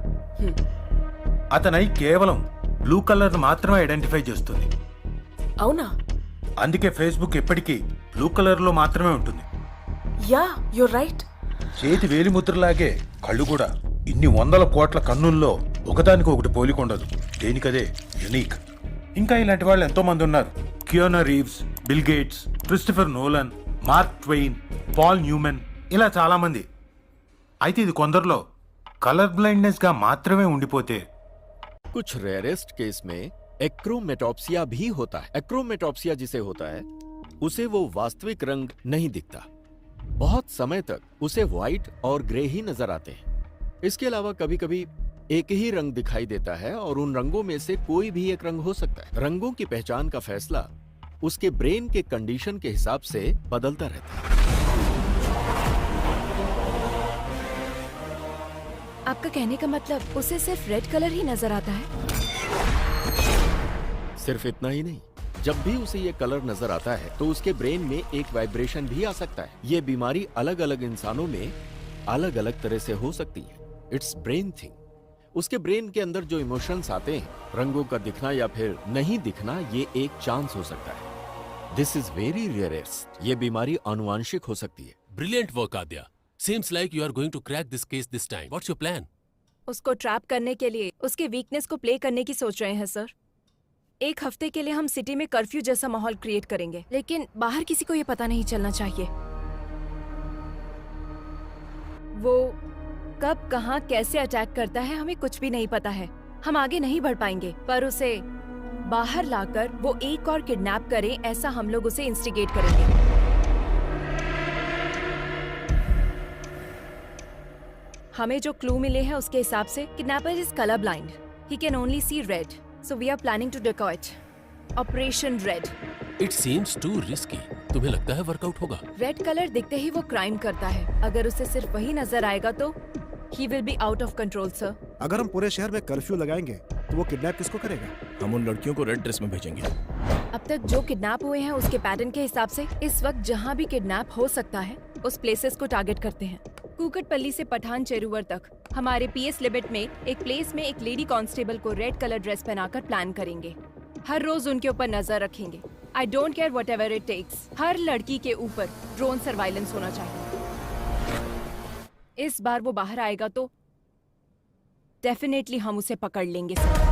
అతనై కేవలం బ్లూ కలర్ మాత్రమే ఐడెంటిఫై చేస్తుంది. అవునా? అందుకే ఫేస్బుక్ ఎప్పటికీ బ్లూ కలర్ లో మాత్రమే ఉంటుంది. Yeah, you're right. చేతి వేలిముద్రలాగే కళ్ళు కూడా ఇన్ని వందల కోట్ల కన్నుల్లో ఒకదానికి ఒకటి పోలికొండదు. దేనికదే యునిక్. ఇంకా ఇలాంటి వాళ్ళు ఎంతో మంది ఉన్నారు. Keanu Reeves, Bill Gates, Christopher Nolan, Mark Twain, Paul Newman, ఇలా చాలా మంది. అయితే ఇది కొందరిలో కలర్ బ్లైండ్నెస్ గా మాత్రమే ఉండిపోతే कुछ रेयरेस्ट केस में एक्रोमेटॉप्सिया भी होता है। एक्रोमेटॉप्सिया जिसे होता है उसे वो वास्तविक रंग नहीं दिखता। बहुत समय तक उसे व्हाइट और ग्रे ही नजर आते हैं। इसके अलावा कभी कभी एक ही रंग दिखाई देता है और उन रंगों में से कोई भी एक रंग हो सकता है। रंगों की पहचान का फैसला उसके ब्रेन के कंडीशन के हिसाब से बदलता रहता है। आपका कहने का मतलब उसे सिर्फ रेड कलर ही नजर आता है? सिर्फ इतना ही नहीं, जब भी उसे ये कलर नजर आता है तो उसके ब्रेन में एक वाइब्रेशन भी आ सकता है। ये बीमारी अलग अलग इंसानों में अलग अलग तरह से हो सकती है। It's brain thing. उसके ब्रेन के अंदर जो इमोशंस आते हैं, रंगों का दिखना या फिर नहीं दिखना, ये एक चांस हो सकता है। This is very rarest. ये बीमारी आनुवांशिक हो सकती है। Brilliant work Aadya. Seems like you are going to crack this case this time. What's your plan? उसको ट्रैप करने के लिए उसके वीकनेस को प्ले करने की सोच रहे हैं सर। एक हफ्ते के लिए हम सिटी में कर्फ्यू जैसा माहौल क्रिएट करेंगे, लेकिन बाहर किसी को ये पता नहीं चलना चाहिए। वो कब कहाँ कैसे अटैक करता है हमें कुछ भी नहीं पता है। हम आगे नहीं बढ़ पाएंगे, पर उसे बाहर लाकर वो एक और किडनैप करे ऐसा हम लोग उसे इंस्टिगेट करेंगे। हमें जो क्लू मिले हैं उसके हिसाब से kidnapper is colour blind, he can only see red, so we are planning to decoy it. Operation red. It seems too risky. तुम्हें लगता है वर्कआउट होगा? रेड कलर दिखते ही वो क्राइम करता है। अगर उसे सिर्फ वही नजर आएगा तो he will be out of control, sir. अगर हम पूरे शहर में कर्फ्यू लगाएंगे तो वो किडनैप किसको करेगा? हम उन लड़कियों को रेड ड्रेस में भेजेंगे। अब तक जो किडनैप हुए हैं उसके पैटर्न के हिसाब से इस वक्त जहाँ भी किडनैप हो सकता है उस प्लेसेस को टारगेट करते हैं। कुकटपल्ली से पठान चेरुवर तक हमारे पीएस लिमिट में एक प्लेस में एक लेडी कांस्टेबल को रेड कलर ड्रेस पहनाकर प्लान करेंगे। हर रोज उनके ऊपर नजर रखेंगे। I don't care whatever it takes. हर लड़की के ऊपर ड्रोन सर्वाइलेंस होना चाहिए। इस बार वो बाहर आएगा तो डेफिनेटली हम उसे पकड़ लेंगे सर।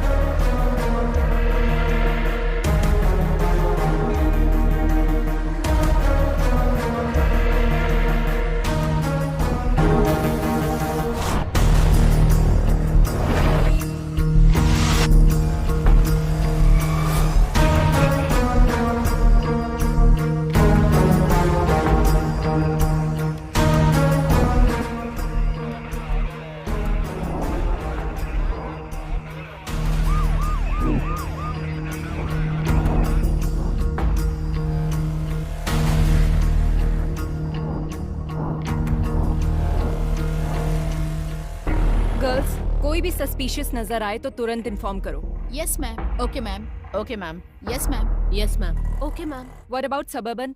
कोई भी सस्पिशियस नजर आए तो तुरंत इन्फॉर्म करो। Yes ma'am. Okay ma'am. Okay ma'am. Yes ma'am. Yes ma'am. Okay ma'am. What about suburban?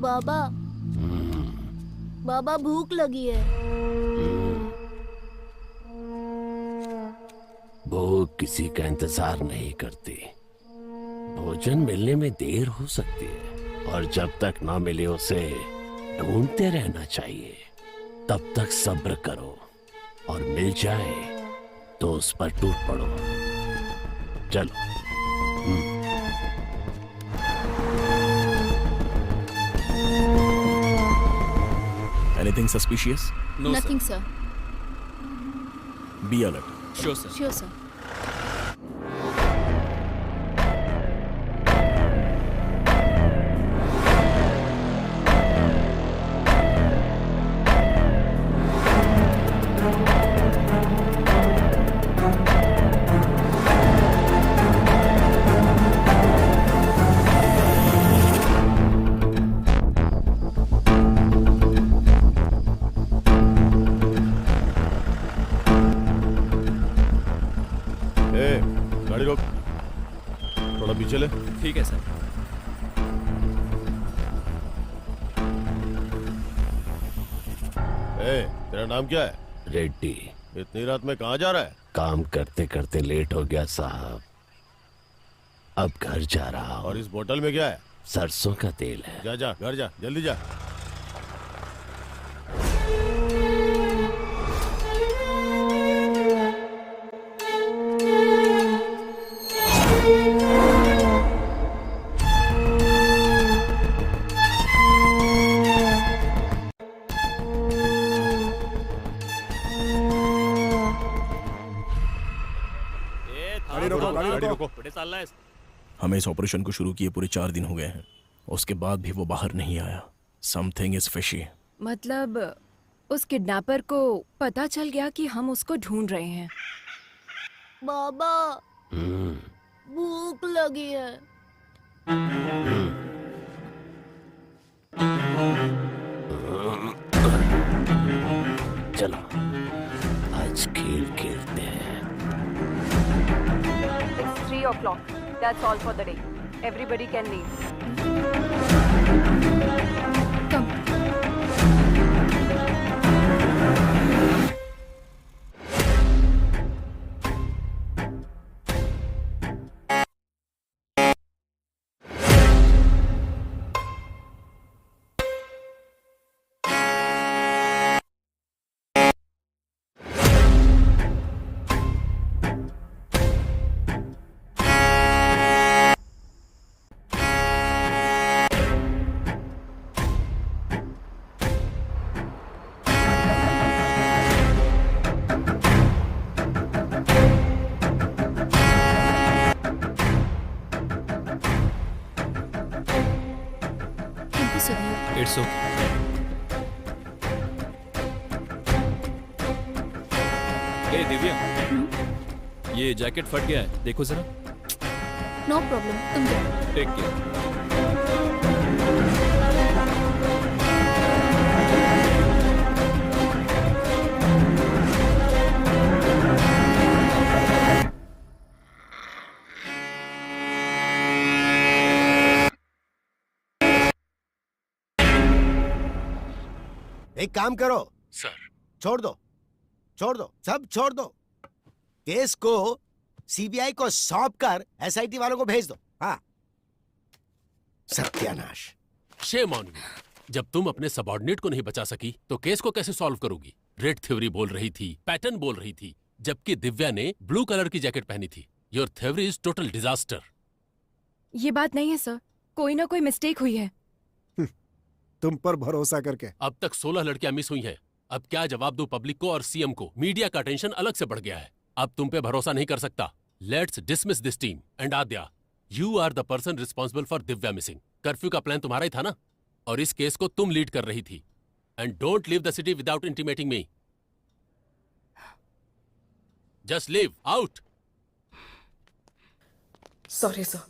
बाबा, बाबा भूख लगी है। भूख किसी का इंतजार नहीं करती। भोजन मिलने में देर हो सकती है और जब तक ना मिले उसे ढूंढते रहना चाहिए। तब तक सब्र करो और मिल जाए तो उस पर टूट पड़ो। चलो। Anything suspicious? No, Nothing, sir. Be alert. Sure, sir. Sure, sir. गाड़ी रोक, थोड़ा पीछे ले। ठीक है सर। तेरा नाम क्या है? रेड्डी। इतनी रात में कहाँ जा रहा है? काम करते करते लेट हो गया साहब, अब घर जा रहा हूँ। और इस बोतल में क्या है? सरसों का तेल है। जा जा घर जा, जल्दी जा। हमें इस ऑपरेशन को शुरू किए पूरे 4 दिन हो गए हैं, उसके बाद भी वो बाहर नहीं आया। Something is fishy. मतलब उस किडनैपर को पता चल गया कि हम उसको ढूंढ रहे हैं। बाबा भूख लगी है। चलो आज खेल खेलते हैं। It's 3 o'clock. That's all for the day. Everybody can leave. Come. It's okay. ए दिव्या, ये जैकेट फट गया है, देखो जरा। नो प्रॉब्लम, तुम जाओ। Take care. एक काम करो सर, छोड़ दो सब छोड़ दो। केस को सीबीआई को सौंप कर एसआईटी वालों को भेज दो। हाँ, सत्यानाश। Shame on you. जब तुम अपने सबऑर्डिनेट को नहीं बचा सकी तो केस को कैसे सॉल्व करोगी? रेड थ्योरी बोल रही थी, पैटर्न बोल रही थी, जबकि दिव्या ने ब्लू कलर की जैकेट पहनी थी। Your theory is total disaster. ये बात नहीं है सर, कोई ना कोई मिस्टेक हुई है। तुम पर भरोसा करके। अब तक 16 लड़कियां मिस हुई हैं। अब क्या जवाब दो पब्लिक को और सीएम को? मीडिया का टेंशन अलग से बढ़ गया है। अब तुम पे भरोसा नहीं कर सकता। Let's dismiss this team and Aadya, you are the person responsible for Divya missing. Curfew का प्लान तुम्हारा ही था ना, और इस केस को तुम लीड कर रही थी। And don't leave the city without intimating me. Just leave out. Sorry sir.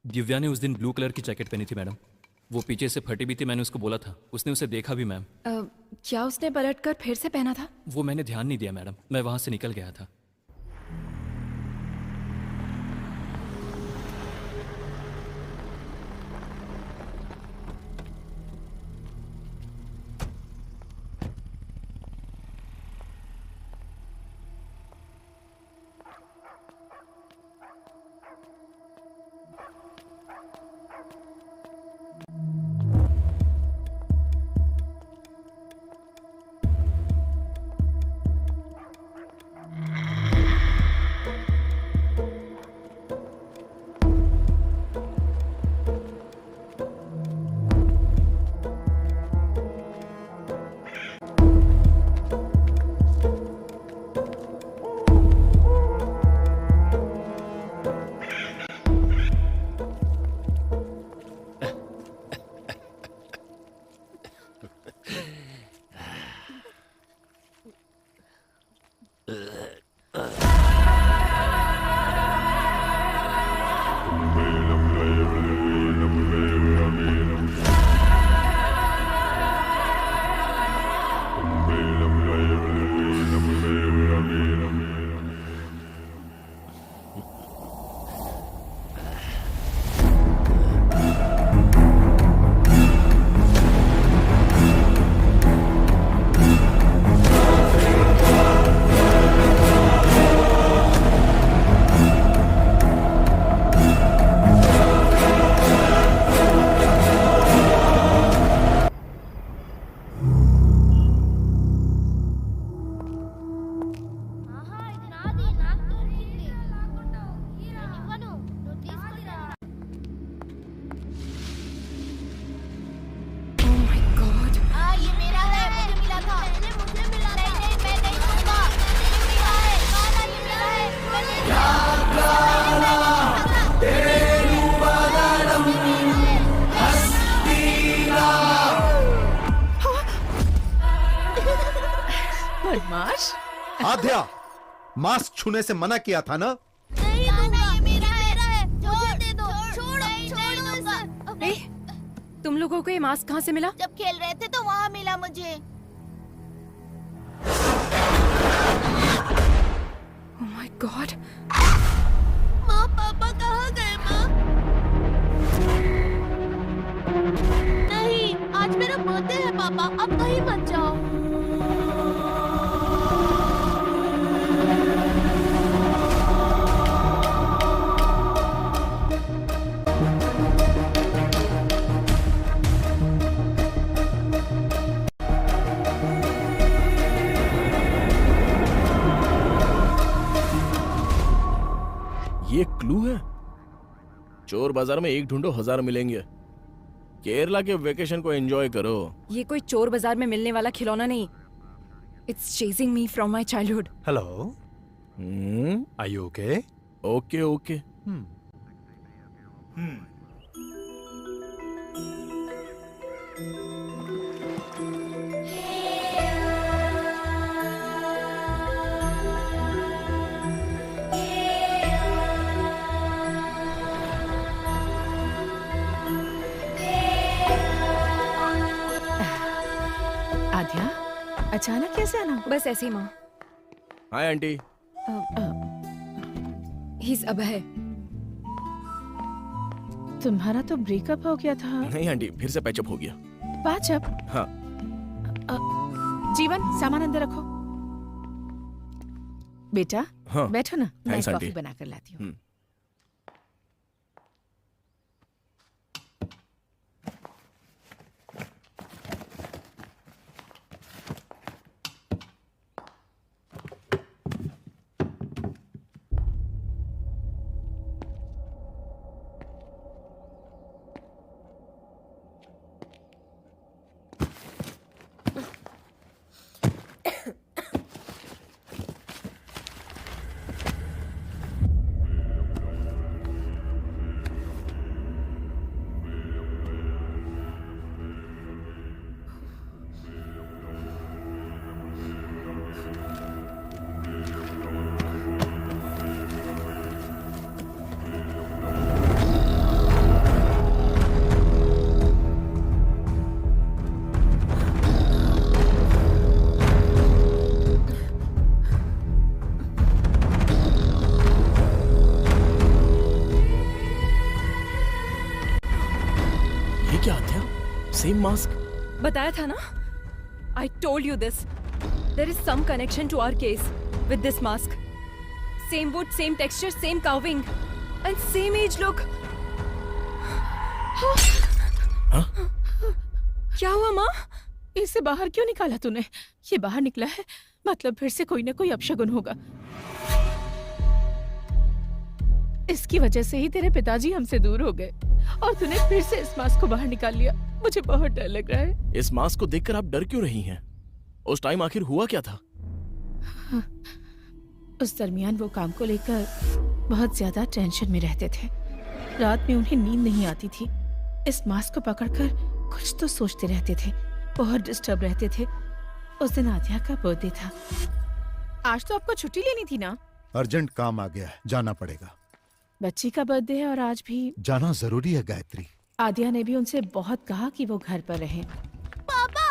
Divya ने उस दिन ब्लू कलर की जैकेट पहनी थी मैडम। वो पीछे से फटी भी थी, मैंने उसको बोला था। उसने उसे देखा भी मैम। क्या उसने पलटकर फिर से पहना था? वो मैंने ध्यान नहीं दिया मैडम, मैं वहां से निकल गया था। बदमाश। आद्या, मास्क छूने से मना किया था ना? नहीं दूंगा, मेरा है, मुझे दे दो, छोड़ो। ए, तुम लोगों को ये मास्क कहाँ से मिला? जब खेल रहे थे तो वहाँ मिला मुझे। Oh my God! माँ, पापा कहाँ गए माँ? नहीं, आज मेरा बर्थडे है पापा, अब कहीं मत जाओ। ये क्लू है। चोर बाजार में एक ढूंढो 1000 मिलेंगे। केरला के वेकेशन को एंजॉय करो। ये कोई चोर बाजार में मिलने वाला खिलौना नहीं। It's chasing me from my childhood. Hello, are you okay? Okay okay. Aadya, अचानक कैसे आना? बस ऐसे ही माँ। Hi aunty. He's अभय। तुम्हारा तो ब्रेकअप हो गया था। नहीं आंटी, फिर से पैचअप हो गया। पैचअप? हाँ। जीवन, सामान अंदर रखो। बेटा, हाँ। बैठो ना, मैं थैंक्स, कॉफी आंटी। बना कर लाती हूँ। Same mask. बताया था ना? I told you this. There is some connection to our case with this mask. Same wood, same texture, same carving, and same age look. क्या हुआ माँ? इसे बाहर क्यों निकाला तूने? ये बाहर निकला है, मतलब फिर से कोई ना कोई अपशगुन होगा। इसकी वजह से ही तेरे पिताजी हमसे दूर हो गए और तूने फिर से इस मास्क को बाहर निकाल लिया। मुझे बहुत डर लग रहा है। इस मास्क को देखकर आप डर क्यों रही हैं? उस टाइम आखिर हुआ क्या था? उस दरमियान वो काम को लेकर बहुत ज्यादा टेंशन में रहते थे। रात में उन्हें नींद नहीं आती थी। इस मास्क को पकड़कर कुछ तो सोचते रहते थे, बहुत डिस्टर्ब रहते थे। उस दिन आद्या का बर्थडे था। आज तो आपको छुट्टी लेनी थी ना? अर्जेंट काम आ गया है, जाना पड़ेगा। बच्ची का बर्थडे है और आज भी जाना जरूरी है गायत्री। आद्या ने भी उनसे बहुत कहा कि वो घर पर रहें। पापा,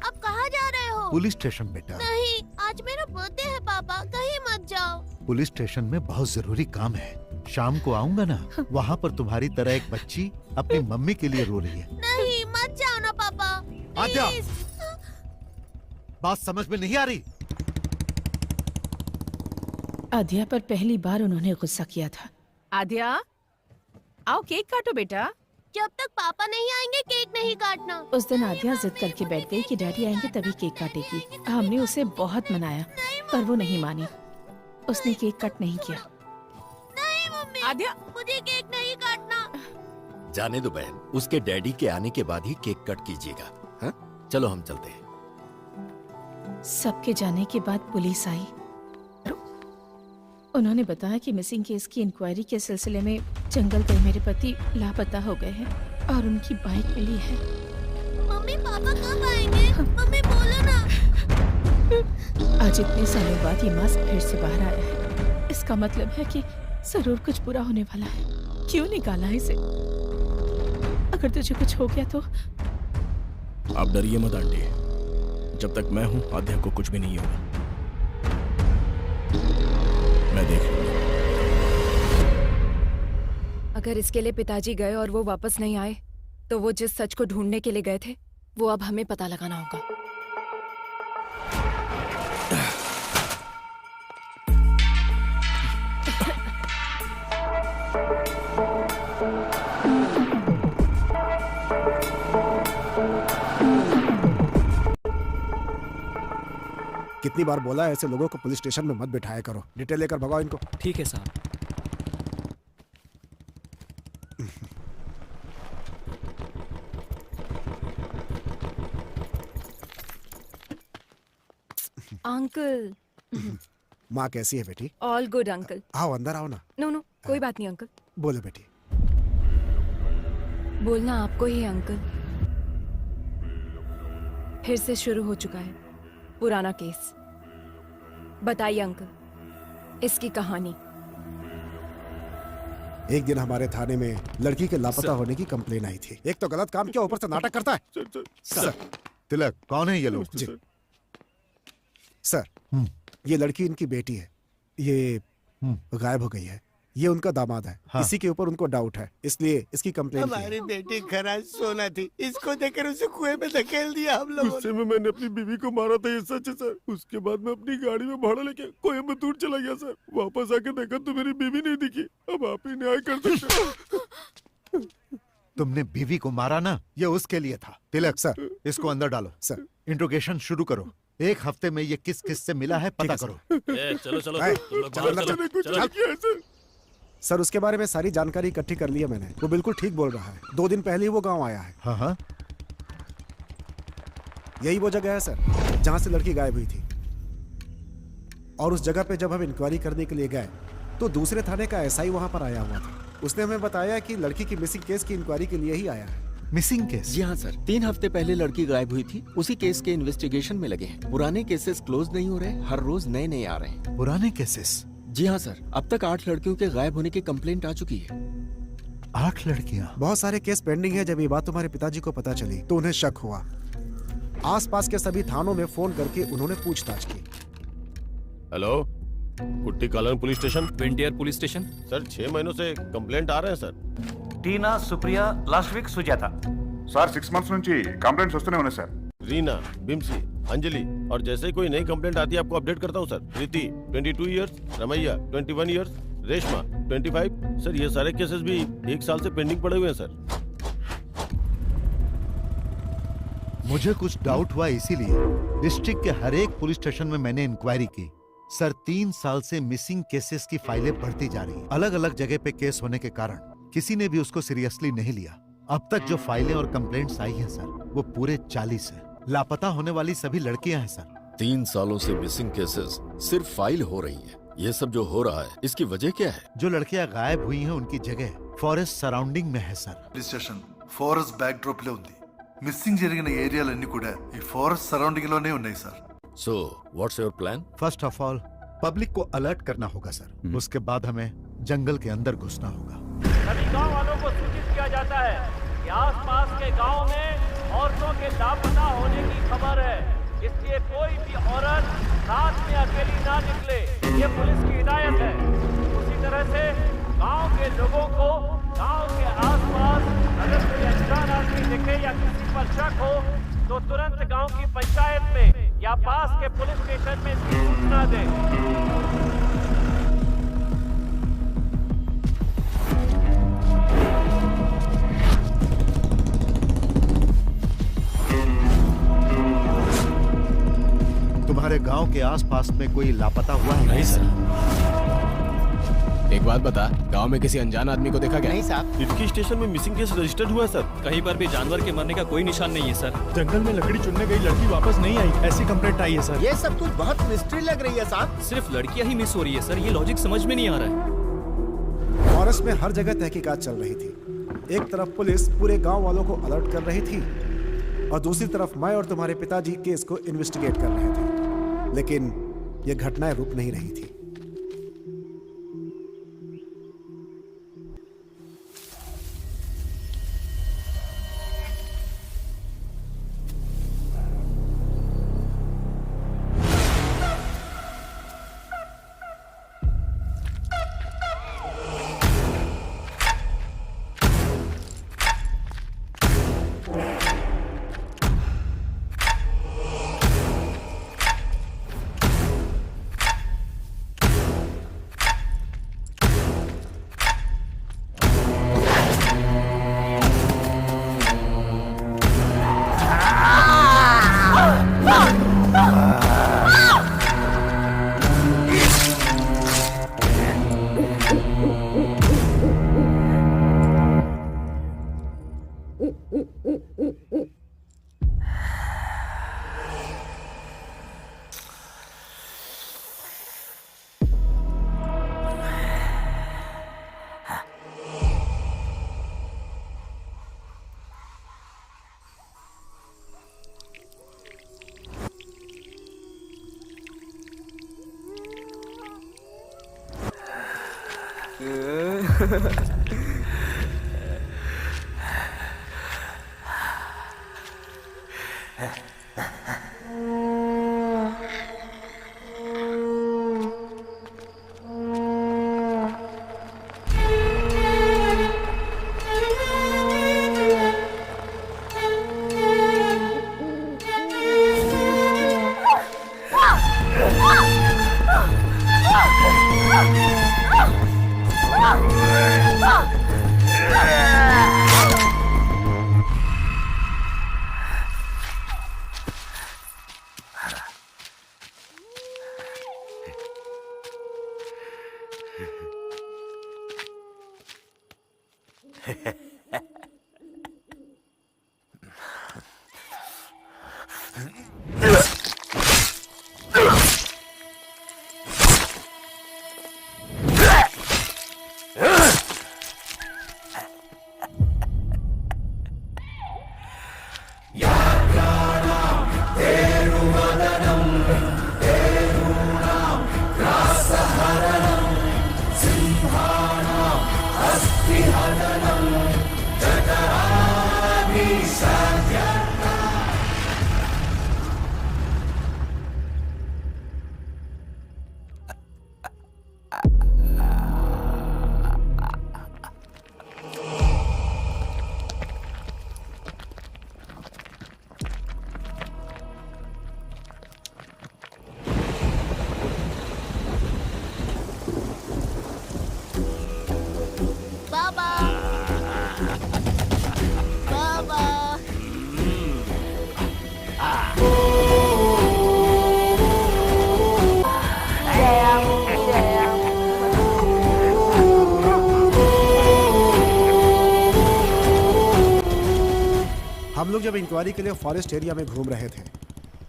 अब कहाँ जा रहे हो? पुलिस स्टेशन बेटा। नहीं, आज मेरा बर्थडे है पापा, कहीं मत जाओ। पुलिस स्टेशन में बहुत जरूरी काम है। शाम को आऊंगा ना, वहाँ पर तुम्हारी तरह एक बच्ची अपनी मम्मी के लिए रो रही है। नहीं, मत जाओ ना पापा। आद्या, बात समझ में नहीं आ रही? आद्या पर पहली बार उन्होंने गुस्सा किया था। आद्या, आओ केक काटो बेटा। जब तक पापा नहीं आएंगे केक नहीं काटना। उस दिन आद्या जिद करके बैठ गई कि डैडी आएंगे तभी केक काटेगी। हमने उसे बहुत मनाया पर वो नहीं मानी। उसने केक कट नहीं किया। नहीं मम्मी, आद्या, मुझे केक नहीं काटना। जाने दो बहन, उसके डैडी के आने के बाद ही केक कट कीजिएगा। हाँ? चलो हम चलते हैं। सबके जाने के बाद पुलिस आई। उन्होंने बताया कि मिसिंग केस की इंक्वायरी के सिलसिले में जंगल गए मेरे पति लापता हो गए हैं और उनकी बाइक मिली है। मम्मी, पापा कब आएंगे? मम्मी बोलो ना। आज आज इतने सालों बाद ये मास्क फिर से बाहर आया है। इसका मतलब है कि जरूर कुछ बुरा होने वाला है। क्यों निकाला इसे? अगर तुझे कुछ हो गया तो? आप डरिए मत आंटी, जब तक मैं हूं आद्या को कुछ भी नहीं होगा। मैं देख लूंगा। अगर इसके लिए पिताजी गए और वो वापस नहीं आए तो वो जिस सच को ढूंढने के लिए गए थे वो अब हमें पता लगाना होगा। कितनी बार बोला है ऐसे लोगों को पुलिस स्टेशन में मत बिठाया करो। डिटेल लेकर भगाओ इनको। ठीक है साहब। अंकल। माँ कैसी है बेटी? All good uncle. आओ अंदर आओ ना। नो कोई बात नहीं अंकल। बोलो बेटी। बोलना आपको ही है अंकल। फिर से शुरू हो चुका है पुराना केस। बताइए अंकल इसकी कहानी। एक दिन हमारे थाने में लड़की के लापता होने की कंप्लेन आई थी। एक तो गलत काम किया, ऊपर से नाटक करता है। सर तिलक कौन है ये लोग? जी सर, ये लड़की इनकी बेटी है। ये गायब हो गई है। ये उनका दामाद है। हाँ। इसी के ऊपर उनको डाउट है, इसलिए इसकी कंप्लेन की है। हमारी बेटी खराज सोना थी, इसको देखकर उसे कुएं में धकेल दिया हम लोगों गुस्से में मैंने अपनी बीवी को मारा था, ये सच है सर। उसके बाद मैं अपनी गाड़ी में भाड़ा लेके कोयम्बतूर चला गया सर। वापस आके देखा तो मेरी बीवी नहीं दिखी। अब आप ही न्याय कर सकते हो। तुमने बीवी को मारा ना, ये उसके लिए था। तिलक सर, इसको अंदर डालो। सर इंट्रोगेशन शुरू करो। एक हफ्ते में ये किस किस से मिला है पता करो। चलो तुम लोग बाहर चलो। सर उसके बारे में सारी जानकारी इकट्ठी कर ली है मैंने। वो बिल्कुल ठीक बोल रहा है। 2 दिन पहले ही वो गांव आया है। हाँ हाँ, यही वो जगह है सर जहां से लड़की गायब हुई थी। और उस जगह पे जब हम इंक्वायरी करने के लिए गए तो दूसरे थाने का एसआई वहां पर आया हुआ था। उसने हमें बताया कि लड़की की मिसिंग केस की इंक्वायरी के लिए ही आया है। Missing case? जी हाँ सर, 3 हफ्ते पहले लड़की गायब हुई थी। उसी केस के इन्वेस्टिगेशन में लगे हैं। पुराने केसेस क्लोज नहीं हो रहे, हर रोज नए नए आ रहे हैं। पुराने केसेस? जी हाँ सर, अब तक 8 लड़कियों के गायब होने की कंप्लेंट आ चुकी है। 8 लड़कियाँ? बहुत सारे केस पेंडिंग है। जब ये बात तुम्हारे पिताजी को पता चली तो उन्हें शक हुआ। आसपास के सभी थानों में फोन करके उन्होंने पूछताछ की। Hello, Kutty colony police station? विंटियर पुलिस स्टेशन। सर 6 महीनों से कंप्लेंट आ रहे हैं सर। Tina, Supriya, last week Sujata. Sir 6 months నుంచి కంప్లైంట్స్ వస్తూనే ఉన్నాయి సార్. रीना, बिम्सी, अंजलि, और जैसे ही कोई नई कंप्लेंट आती है आपको अपडेट करता हूँ sir. Preeti 22 years, Ramaiah 21 years, Reshma 25। Sir ये सारे केसेस भी 1 साल से पेंडिंग पड़े हुए हैं सर। मुझे कुछ डाउट हुआ, इसीलिए डिस्ट्रिक्ट के हर एक पुलिस स्टेशन में मैंने इंक्वायरी की। सर 3 साल से मिसिंग केसेस की फाइलें बढ़ती जा रही हैं। अलग अलग जगह पे केस होने के कारण किसी ने भी उसको सीरियसली नहीं लिया। अब तक जो फाइलें और कंप्लेंट्स आई हैं सर, वो पूरे 40 है। लापता होने वाली सभी लड़कियां हैं सर। 3 सालों से मिसिंग केसेस सिर्फ फाइल हो रही है। ये सब जो हो रहा है इसकी वजह क्या है? जो लड़कियां गायब हुई हैं उनकी जगह फॉरेस्ट సరౌండింగ్ में है sir. Police station forest back drop లో ఉంది। మిస్సింగ్ జరిగిన ఏరియాలన్నీ కూడా ఈ ఫారెస్ట్ సరౌండింగ్ లోనే ఉన్నాయి sir. So, what's your plan? First of all public को अलर्ट करना होगा सर। उसके बाद हमें जंगल के अंदर घुसना होगा। सभी गांव वालों को सूचित किया जाता है कि आसपास के गांव में औरतों के लापता होने की खबर है, इसलिए कोई भी औरत रात में अकेली ना निकले। ये पुलिस की हिदायत है। उसी तरह से गांव के लोगों को गांव के आसपास अगर कोई अनजान आदमी दिखे या किसी पर शक हो तो तुरंत गांव की पंचायत में या पास के पुलिस स्टेशन में सूचना दें। तुम्हारे गांव के आसपास में कोई लापता हुआ है? नहीं सर। एक बात बता, गांव में किसी अनजान आदमी को देखा क्या? नहीं साहब। इनकी स्टेशन में मिसिंग केस रजिस्टर्ड हुआ है सर। कहीं पर भी जानवर के मरने का कोई निशान नहीं है सर। जंगल में लकड़ी चुनने गई लड़की वापस नहीं आई, ऐसी कंप्लेंट आई है सर। ये सब कुछ बहुत मिस्ट्री लग रही है साहब। सिर्फ लड़कियां ही मिस हो रही है सर, ये लॉजिक समझ में नहीं आ रहा है। फॉरेस्ट में हर जगह तहकीकात चल रही थी। एक तरफ पुलिस पूरे गांव वालों को अलर्ट कर रही थी और दूसरी तरफ मैं और तुम्हारे पिताजी केस को इन्वेस्टिगेट कर रहे थे। लेकिन ये घटनाएं रुक नहीं रही थी। हम लोग जब इंक्वायरी के लिए फॉरेस्ट एरिया में घूम रहे थे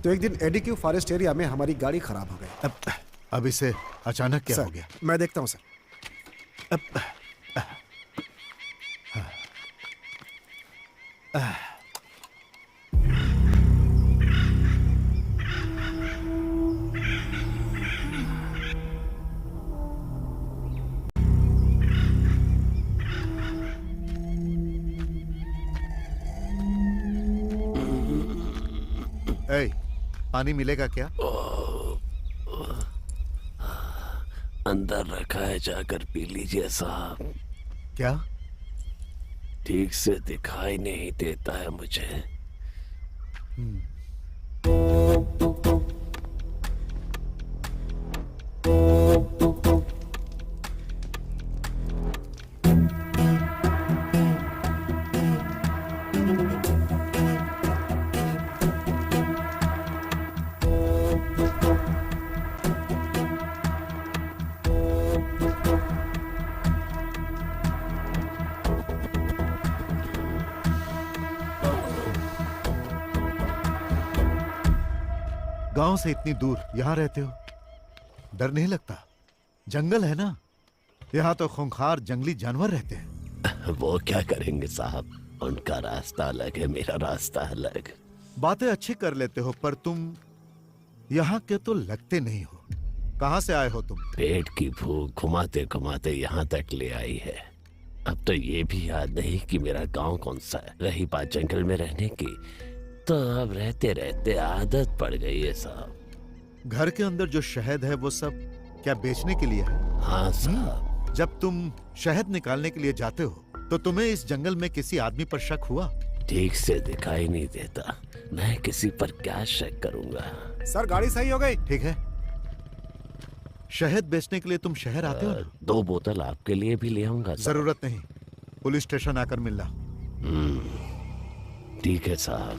तो एक दिन एडीक्यू फॉरेस्ट एरिया में हमारी गाड़ी खराब हो गई। अब इसे अचानक क्या हो गया? मैं देखता हूं सर। पानी मिलेगा क्या? अंदर रखा है, जाकर पी लीजिए साहब। क्या? ठीक से दिखाई नहीं देता है मुझे। गांव से इतनी दूर यहां रहते हो, डर नहीं लगता? जंगल है ना, यहाँ तो खूंखार जंगली जानवर रहते हैं। वो क्या करेंगे साहब, उनका रास्ता अलग है, मेरा रास्ता अलग। बातें अच्छी कर लेते हो पर तुम यहाँ के तो लगते नहीं हो। कहाँ से आए हो तुम? पेट की भूख घुमाते घुमाते यहाँ तक ले आई है। अब तो ये भी याद नहीं कि मेरा गांव कौन सा है। रही बात जंगल में रहने की, तो अब रहते रहते आदत पड़ गई है साहब। घर के अंदर जो शहद है वो सब क्या बेचने के लिए है? हाँ साहब। जब तुम शहद निकालने के लिए जाते हो तो तुम्हें इस जंगल में किसी आदमी पर शक हुआ? ठीक से दिखाई नहीं देता, मैं किसी पर क्या शक करूंगा। सर गाड़ी सही हो गई। ठीक है। शहद बेचने के लिए तुम शहर आते हो ना? 2 बोतल आपके लिए भी ले आऊंगा। जरूरत नहीं, पुलिस स्टेशन आकर मिलना। ठीक है साहब।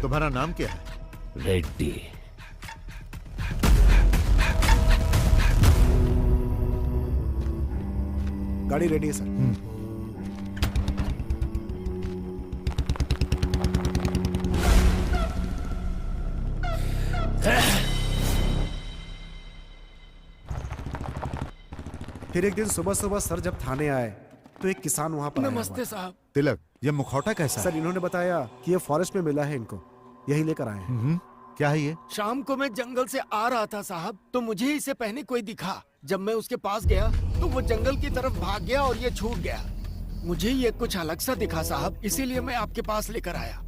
तुम्हारा नाम क्या है? रेड्डी। गाड़ी रेडी है सर। फिर एक दिन सुबह सुबह सर जब थाने आए तो एक किसान वहाँ पर नमस्ते साहब। तिलक, ये मुखौटा कैसा सर? इन्होंने बताया कि ये फॉरेस्ट में मिला है इनको, यही लेकर आए हैं। क्या है ये? शाम को मैं जंगल से आ रहा था साहब, तो मुझे इसे पहने कोई दिखा। जब मैं उसके पास गया तो वो जंगल की तरफ भाग गया और ये छूट गया। मुझे ये कुछ अलग सा दिखा साहब, इसीलिए मैं आपके पास लेकर आया।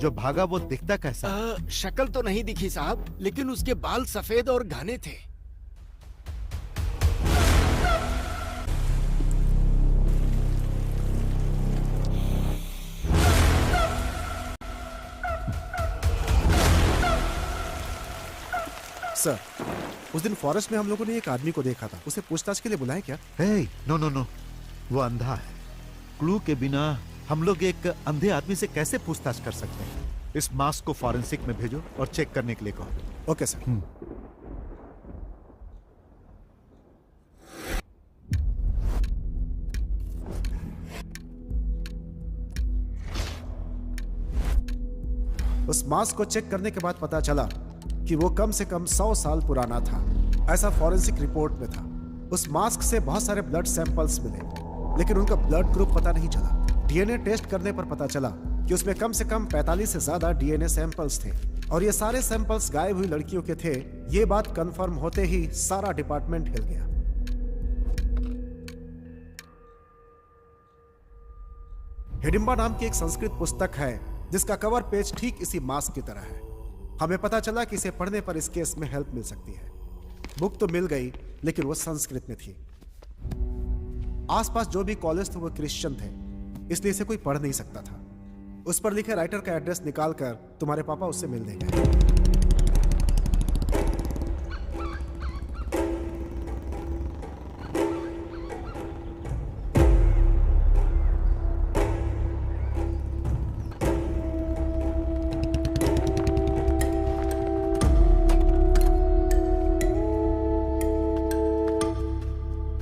जो भागा वो दिखता कैसा? शक्ल तो नहीं दिखी साहब, लेकिन उसके बाल सफेद और घने थे। सर, उस दिन फॉरेस्ट में हम लोगों ने एक आदमी को देखा था, उसे पूछताछ के लिए बुलाए क्या? नो नो नो, वो अंधा है। क्लू के बिना हम लोग एक अंधे आदमी से कैसे पूछताछ कर सकते हैं? इस मास्क को फॉरेंसिक में भेजो और चेक करने के लिए कहो। Okay sir. उस मास्क को चेक करने के बाद पता चला कि वो कम से कम 100 साल पुराना था, ऐसा फॉरेंसिक रिपोर्ट में था। उस मास्क से बहुत सारे ब्लड सैंपल्स मिले, लेकिन उनका ब्लड ग्रुप पता नहीं चला। डीएनए टेस्ट करने पर पता चला कि उसमें कम से कम 45 से ज्यादा डीएनए सैंपल्स थे और ये सारे सैंपल्स गायब हुई लड़कियों के थे। ये बात कंफर्म होते ही सारा डिपार्टमेंट हिल गया। हिडिंबा नाम की एक संस्कृत पुस्तक है जिसका कवर पेज ठीक इसी मास्क की तरह है। हमें पता चला कि इसे पढ़ने पर इस केस में हेल्प मिल सकती है। बुक तो मिल गई, लेकिन वो संस्कृत में थी। आसपास जो भी कॉलेज थे वो क्रिश्चियन थे, इसलिए इसे कोई पढ़ नहीं सकता था। उस पर लिखे राइटर का एड्रेस निकालकर तुम्हारे पापा उससे मिल देंगे।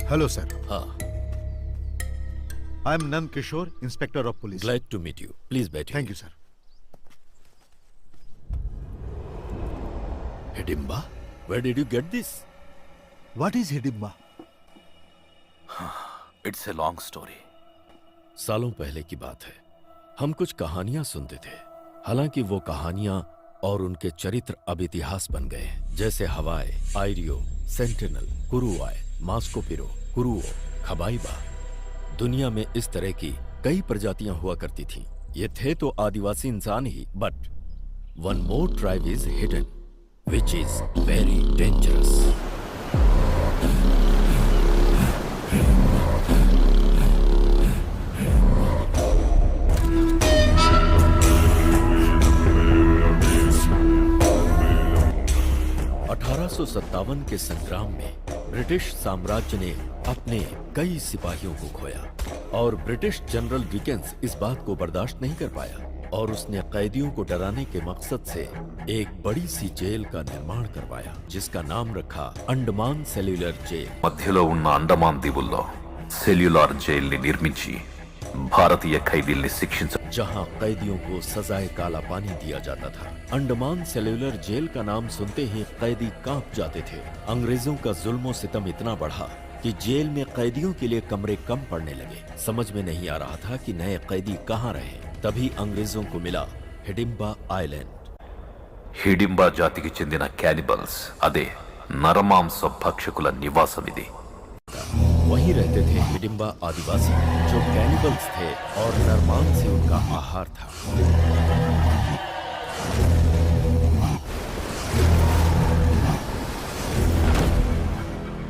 Hello sir. हाँ। I am Nand Kishore, inspector of police. Glad to meet you. Please बैठिए। Thank you sir. Hidimba, where did you get this? What is Hidimba? It's a long story. सालों पहले की बात है, हम कुछ कहानियां सुनते थे। हालांकि वो कहानियां और उनके चरित्र अब इतिहास बन गए हैं, जैसे हवाई, आयरियो, सेंटिनल, कुरुआय, मास्कोपिरो, कुरुओ, खबाइबा। दुनिया में इस तरह की कई प्रजातियां हुआ करती थीं। ये थे तो आदिवासी इंसान ही, but one more tribe is hidden, which is very dangerous. (1857) के संग्राम में ब्रिटिश साम्राज्य ने अपने कई सिपाहियों को खोया और ब्रिटिश जनरल डिकेंस इस बात को बर्दाश्त नहीं कर पाया और उसने कैदियों को डराने के मकसद से एक बड़ी सी जेल का निर्माण करवाया, जिसका नाम रखा अंडमान सेल्युलर जेल। మధ్యలో ఉన్న అండమాన్ దీవుల్లో సెల్యులార్ జైల్ని నిర్మించి భారతీయ ఖైదీల్ని శిక్షించ जहां कैदियों को सजाए काला पानी दिया जाता था। अंडमान सेल्युलर जेल का नाम सुनते ही कैदी कांप जाते थे। अंग्रेजों का जुल्मो सितम इतना बढ़ा कि जेल में कैदियों के लिए कमरे कम पड़ने लगे। समझ में नहीं आ रहा था कि नए कैदी कहाँ रहे। तभी अंग्रेजों को मिला हिडिंबा आइलैंड। హిడింబా జాతికి చెందిన క్యానిబల్స్, అదే నరమాంస భక్షకుల నివాసం ఇది. वहीं रहते थे हिडिंबा आदिवासी, जो कैनिबल्स थे और नरमांस से उनका आहार था।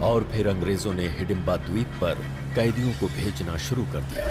और फिर अंग्रेजों ने हिडिंबा द्वीप पर कैदियों को भेजना शुरू कर दिया।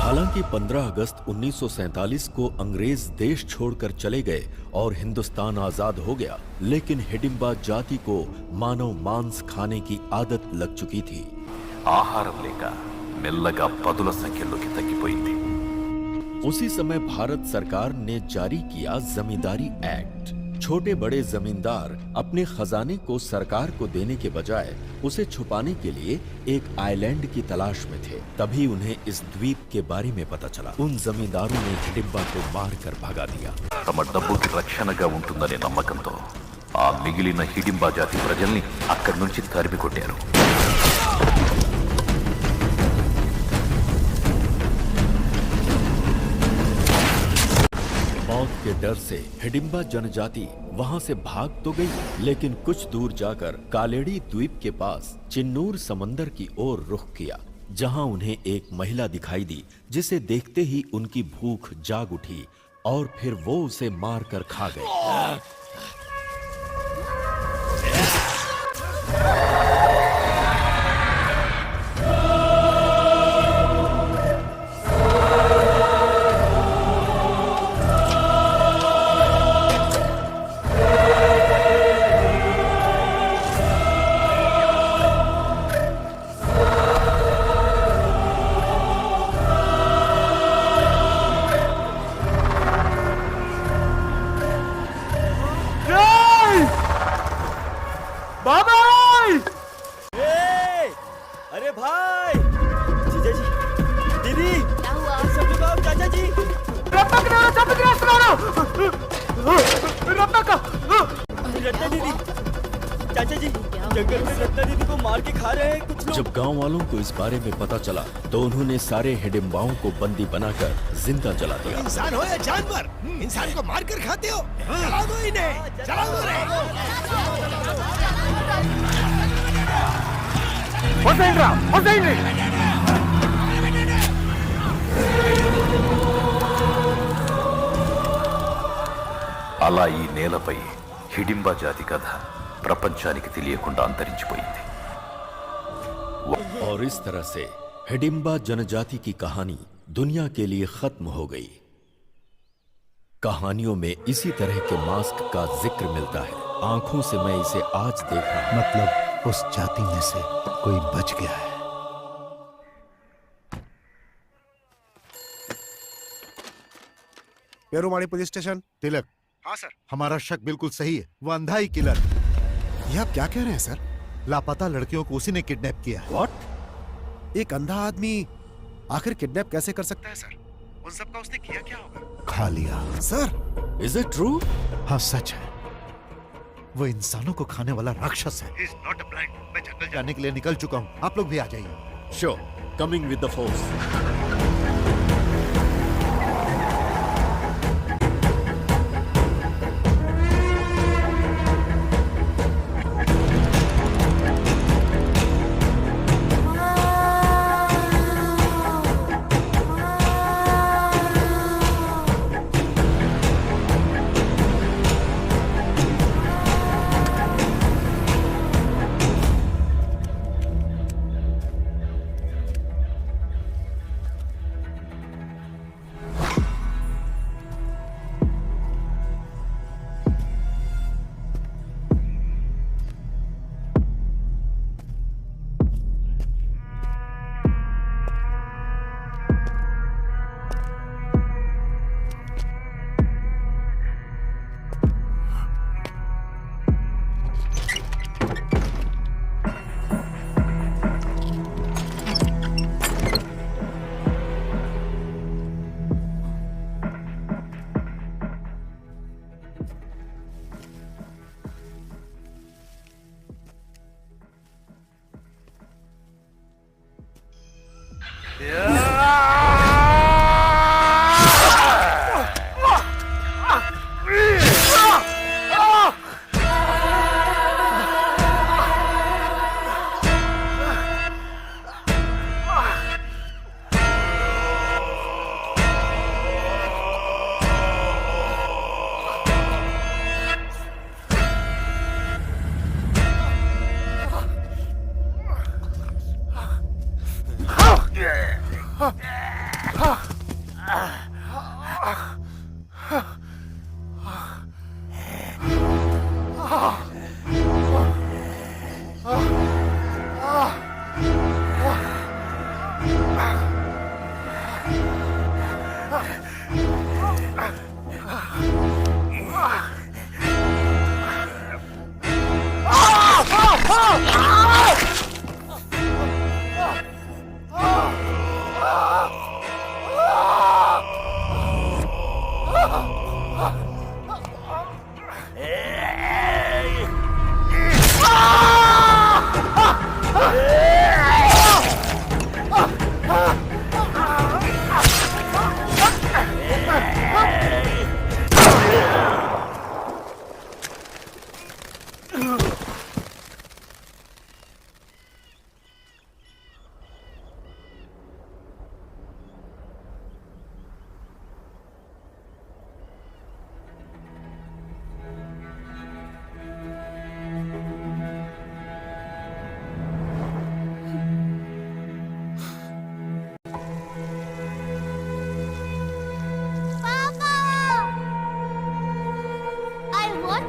हालांकि 15 अगस्त 1947 को अंग्रेज देश छोड़कर चले गए और हिंदुस्तान आजाद हो गया, लेकिन हिडिंबा जाति को मानव मांस खाने की आदत लग चुकी थी। ఆహారం లేక మెల్లగా పదుల సంఖ్యలోకి తగ్గిపోయింది. उसी समय भारत सरकार ने जारी किया जमींदारी एक्ट। छोटे बड़े जमींदार अपने खजाने को सरकार को देने के बजाय उसे छुपाने के लिए एक आइलैंड की तलाश में थे। तभी उन्हें इस द्वीप के बारे में पता चला। उन जमींदारों ने हिडिंबा को मारकर भगा दिया। తమ డబ్బుకి రక్షణగా ఉంటుందనే నమ్మకంతో ఆ మిగిలిన హిడింబా జాతి ప్రజల్ని అక్కడి నుంచి తరిమి కొట్టారు. मौत के डर से हिडिंबा जनजाति वहां से भाग तो गई, लेकिन कुछ दूर जाकर कालेड़ी द्वीप के पास चिन्नूर समंदर की ओर रुख किया, जहां उन्हें एक महिला दिखाई दी, जिसे देखते ही उनकी भूख जाग उठी और फिर वो उसे मारकर खा गए। अरे भाई, जीजा जी, दीदी, क्या हुआ? सब लोग आओ, चाचा जी। रत्ना दीदी, चाचा जी, जंगल में रत्ना दीदी को मार के खा रहे हैं कुछ लोग। जब गांव वालों को इस बारे में पता चला तो उन्होंने सारे हिडिंबाओं को बंदी बनाकर जिंदा जला दिया। इंसान हो या जानवर, इंसान को मारकर खाते हो? जला दो इन्हें, जला दो रे। అలా ఈ నేలపై హిడింబా జాతి కథ ప్రపంచానికి తెలియకుండా అంతరించిపోయింది. और इस तरह से हिडिंबा जनजाति की कहानी दुनिया के लिए खत्म हो गई। कहानियों में इसी तरह के मास्क का जिक्र मिलता है। आंखों से मैं इसे आज देख रहा हूं। मतलब उस जाति में से कोई बच गया है। पेरुमाड़ी पुलिस स्टेशन। तिलक। हाँ सर। हमारा शक बिल्कुल सही है, वो अंधा ही किलर। ये आप क्या कह रहे हैं सर? लापता लड़कियों को उसी ने किडनैप किया है। What? एक अंधा आदमी आखिर किडनैप कैसे कर सकता है सर? उन सब का उसने किया क्या होगा? खा लिया। Sir, is it true? हाँ सच है, वो इंसानों को खाने वाला राक्षस है। He is not a blind. मैं जंगल जाने के लिए निकल चुका हूँ, आप लोग भी आ जाइए। Sure, coming with the force.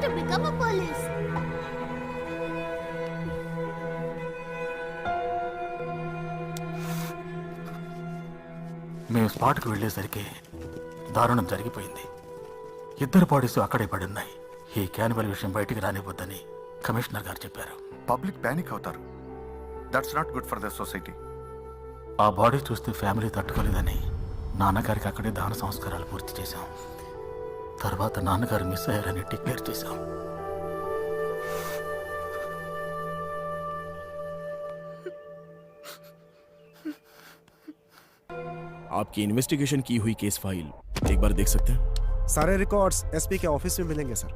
to become a police. మేము స్పాట్కి వెళ్ళేసరికి దారుణం జరిగిపోయింది. ఇద్దరు బాడీస్ అక్కడే పడి ఉన్నాయి. ఈ క్యానిబల్ విషయం బయటికి రానివ్వద్దని కమిషనర్ గారు చెప్పారు. పబ్లిక్ ప్యానిక్ అవుతారు. That's not good for the society. ఆ బాడీ చూస్తే ఫ్యామిలీ తట్టుకోలేదని నాన్నగారికి అక్కడే దాన సంస్కారాలు పూర్తి చేశాం. తర్వాత నాన్నగారు మిస్ అయ్యారని డిక్లేర్ చేశాం. आपकी इन्वेस्टिगेशन की हुई केस फाइल एक बार देख सकते हैं? सारे रिकॉर्ड्स एसपी के ऑफिस में मिलेंगे sir.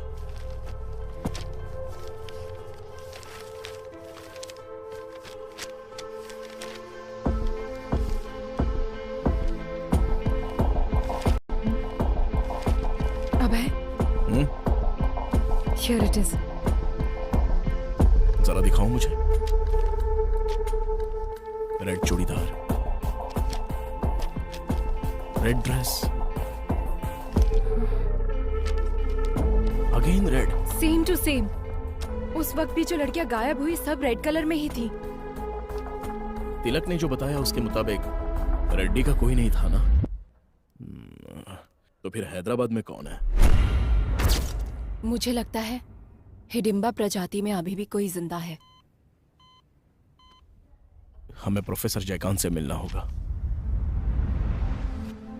Abhay, Here it is. जरा दिखाओ मुझे. Red churidar, red dress, again red. Same to same. उस वक्त भी जो लड़कियां गायब हुई सब रेड कलर में ही थी. तिलक ने जो बताया उसके मुताबिक रेड्डी का कोई नहीं था ना? तो फिर हैदराबाद में कौन है? मुझे लगता है हिडिंबा प्रजाति में अभी भी कोई जिंदा है. हमें प्रोफेसर जयकांत से मिलना होगा.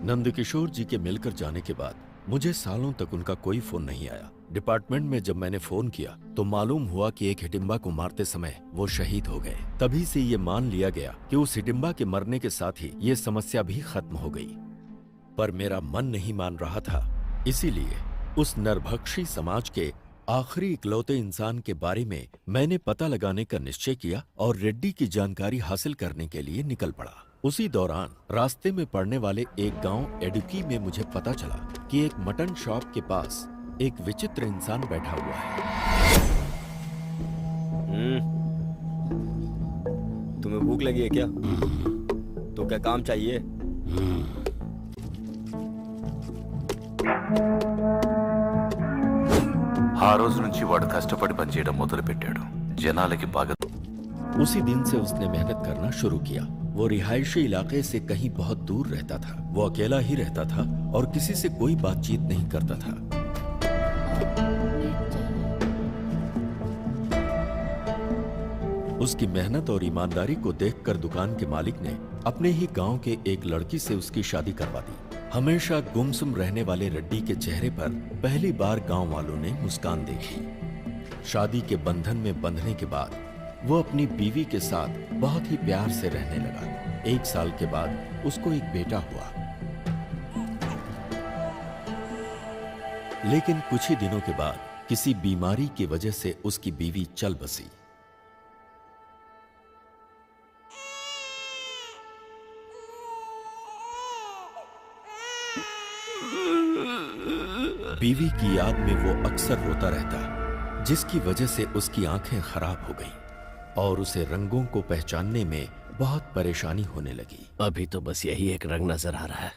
नंदकिशोर जी के मिलकर जाने के बाद मुझे सालों तक उनका कोई फोन नहीं आया. डिपार्टमेंट में जब मैंने फोन किया तो मालूम हुआ कि एक हिडिंबा को मारते समय वो शहीद हो गए. तभी से ये मान लिया गया कि उस हिडिंबा के मरने के साथ ही ये समस्या भी खत्म हो गई. पर मेरा मन नहीं मान रहा था. इसीलिए उस नरभक्षी समाज के आखिरी इकलौते इंसान के बारे में मैंने पता लगाने का निश्चय किया और रेड्डी की जानकारी हासिल करने के लिए निकल पड़ा. उसी दौरान रास्ते में पड़ने वाले एक गांव एडुकी में मुझे पता चला कि एक मटन शॉप के पास एक विचित्र इंसान बैठा हुआ है. तुम्हें भूख लगी है क्या? तो क्या काम चाहिए? ఆ రోజు నుంచి వాడు కష్టపడి పనిచేయడం మొదలుపెట్టాడు. జనాలకి బాగా. उसी दिन से उसने मेहनत करना शुरू किया. वो रिहायशी इलाके से कहीं बहुत दूर रहता था. वो अकेला ही रहता था और किसी से कोई बातचीत नहीं करता था. उसकी मेहनत और ईमानदारी को देखकर दुकान के मालिक ने अपने ही गांव के एक लड़की से उसकी शादी करवा दी. हमेशा गुमसुम रहने वाले रेड्डी के चेहरे पर पहली बार गांव वालों ने मुस्कान देखी. शादी के बंधन में बंधने के बाद वो अपनी बीवी के साथ बहुत ही प्यार से रहने लगा। 1 साल के बाद उसको एक बेटा हुआ। लेकिन कुछ ही दिनों के बाद किसी बीमारी की वजह से उसकी बीवी चल बसी। बीवी की याद में वो अक्सर रोता रहता, जिसकी वजह से उसकी आंखें खराब हो गईं और उसे रंगों को पहचानने में बहुत परेशानी होने लगी। अभी तो बस यही एक रंग नजर आ रहा है।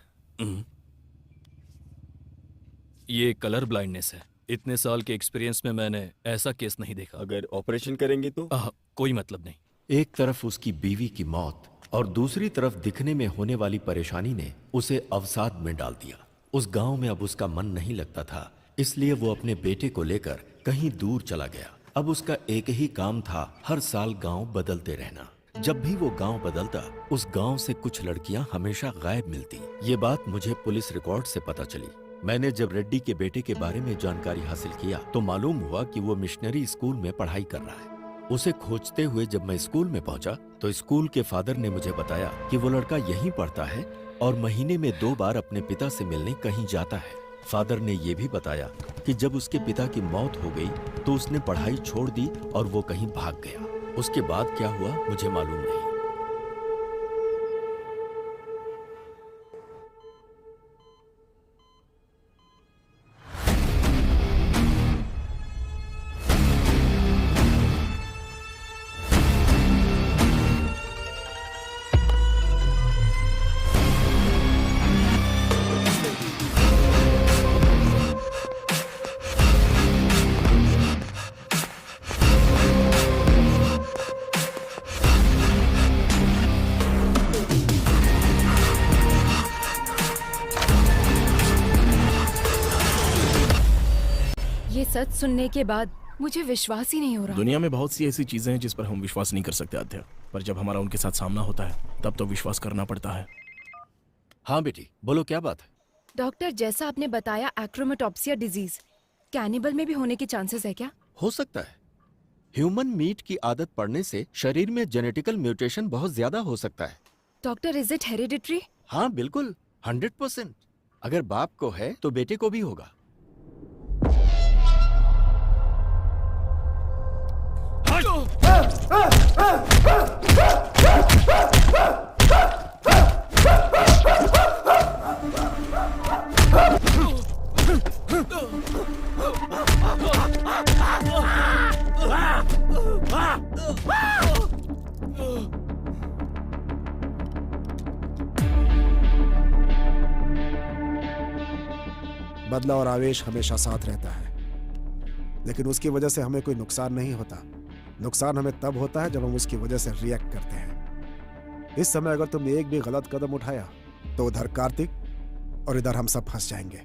ये कलर ब्लाइंडनेस है। इतने साल के एक्सपीरियंस में मैंने ऐसा केस नहीं देखा। अगर ऑपरेशन करेंगे तो कोई मतलब नहीं। एक तरफ उसकी बीवी की मौत और दूसरी तरफ दिखने में होने वाली परेशानी ने उसे अवसाद में डाल दिया। उस गांव में अब उसका मन नहीं लगता था, इसलिए वो अपने बेटे को लेकर कहीं दूर चला गया। अब उसका एक ही काम था, हर साल गांव बदलते रहना। जब भी वो गांव बदलता, उस गांव से कुछ लड़कियां हमेशा गायब मिलती। ये बात मुझे पुलिस रिकॉर्ड से पता चली। मैंने जब रेड्डी के बेटे के बारे में जानकारी हासिल किया तो मालूम हुआ कि वो मिशनरी स्कूल में पढ़ाई कर रहा है। उसे खोजते हुए जब मैं स्कूल में पहुंचा तो स्कूल के फादर ने मुझे बताया कि वो लड़का यहीं पढ़ता है और महीने में 2 बार अपने पिता से मिलने कहीं जाता है। फादर ने ये भी बताया कि जब उसके पिता की मौत हो गई तो उसने पढ़ाई छोड़ दी और वो कहीं भाग गया। उसके बाद क्या हुआ मुझे मालूम नहीं। सच सुनने के बाद मुझे विश्वास ही नहीं हो रहा। दुनिया में बहुत सी ऐसी चीजें हैं जिस पर हम विश्वास नहीं कर सकते आध्या, पर जब हमारा उनके साथ सामना होता है तब तो विश्वास करना पड़ता है। हाँ बेटी, बोलो क्या बात है? डॉक्टर, जैसा आपने बताया एक्रोमेटोप्सिया डिजीज कैनिबल में भी होने के चांसेस है क्या? हो सकता है। ह्यूमन मीट की आदत पड़ने से शरीर में जेनेटिकल म्यूटेशन बहुत ज्यादा हो सकता है। Doctor, is it hereditary? हाँ बिल्कुल, 100%। अगर बाप को है तो बेटे को भी होगा। बदला और आवेश हमेशा साथ रहता है, लेकिन उसकी वजह से हमें कोई नुकसान नहीं होता। नुकसान हमें तब होता है जब हम उसकी वजह से रिएक्ट करते हैं। इस समय अगर तुमने एक भी गलत कदम उठाया तो उधर कार्तिक और इधर हम सब फंस जाएंगे।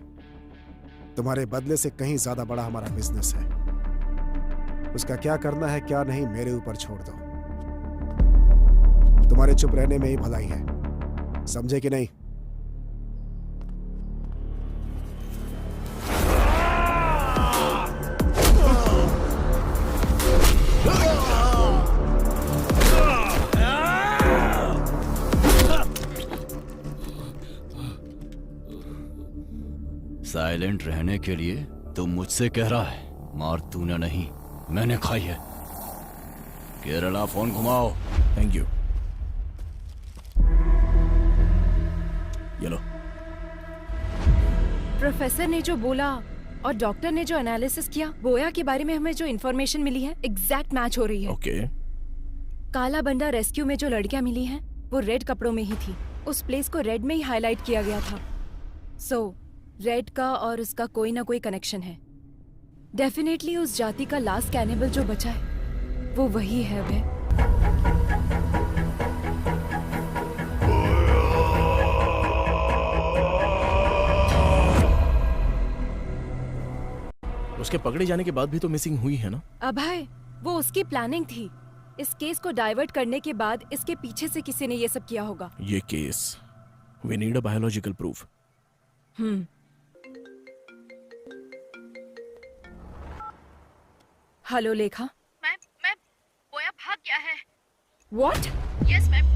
तुम्हारे बदले से कहीं ज्यादा बड़ा हमारा बिजनेस है। उसका क्या करना है क्या नहीं मेरे ऊपर छोड़ दो। तुम्हारे चुप रहने में ही भलाई है, समझे कि नहीं? साइलेंट रहने के लिए तू मुझसे कह रहा है, मार तूने नहीं मैंने खाई है। केरला फोन घुमाओ। Thank you. ये लो। प्रोफेसर ने जो बोला और डॉक्टर ने जो एनालिसिस किया, बोया के बारे में हमें जो इन्फॉर्मेशन मिली है एग्जैक्ट मैच हो रही है। ओके। काला बंडा रेस्क्यू में जो लड़कियां मिली हैं वो रेड कपड़ों में ही थी। उस प्लेस को रेड में ही हाईलाइट किया गया था। सो रेड का और उसका कोई ना कोई कनेक्शन है। डेफिनेटली उस जाति का लास्ट कैनिबल जो बचा है वो वही है। वे उसके पकड़े जाने के बाद भी तो मिसिंग हुई है ना? अभय, वो उसकी प्लानिंग थी। इस केस को डाइवर्ट करने के बाद इसके पीछे से किसी ने ये सब किया होगा। ये case, we need a biological proof. Hello Lekha. मैं बोया भाग गया What? यस मैम,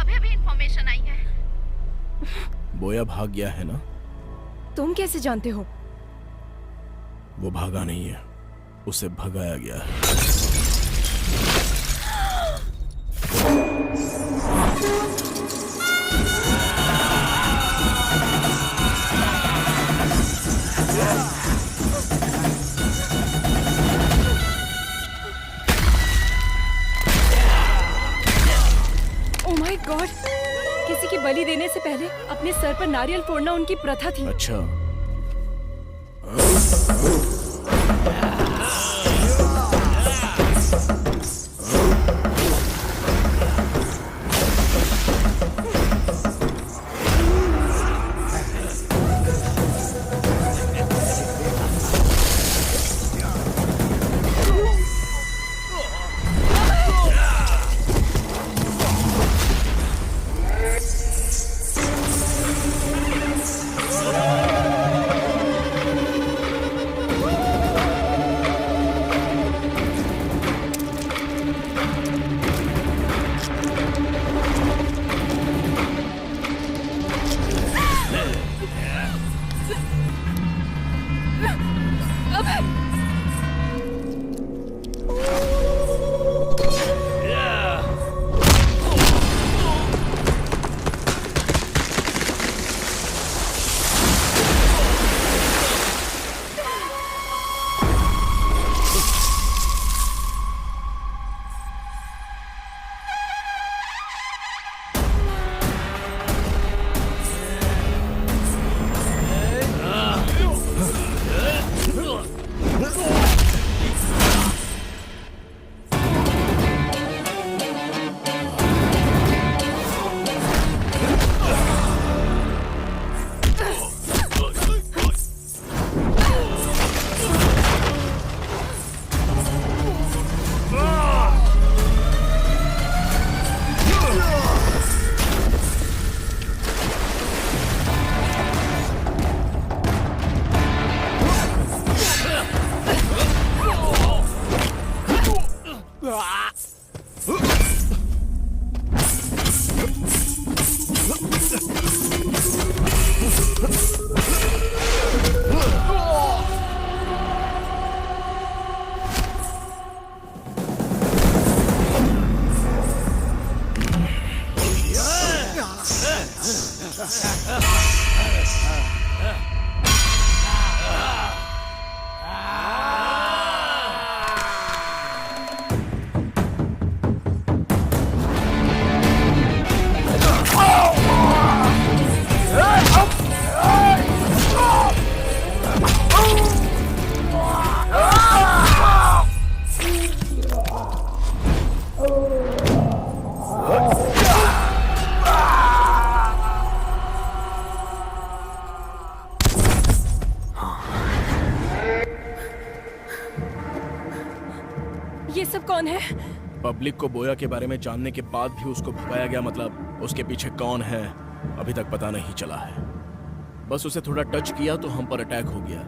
अभी इंफॉर्मेशन आई है। बोया भाग गया है ना? तुम कैसे जानते हो? वो भागा नहीं है, उसे भगाया गया है। Oh my God! किसी की बलि देने से पहले अपने सर पर नारियल फोड़ना उनकी प्रथा थी। अच्छा। ये सब कौन है? पब्लिक को बोया के बारे में जानने के बाद भी उसको भगाया गया, मतलब उसके पीछे कौन है अभी तक पता नहीं चला है। बस उसे थोड़ा टच किया तो हम पर अटैक हो गया।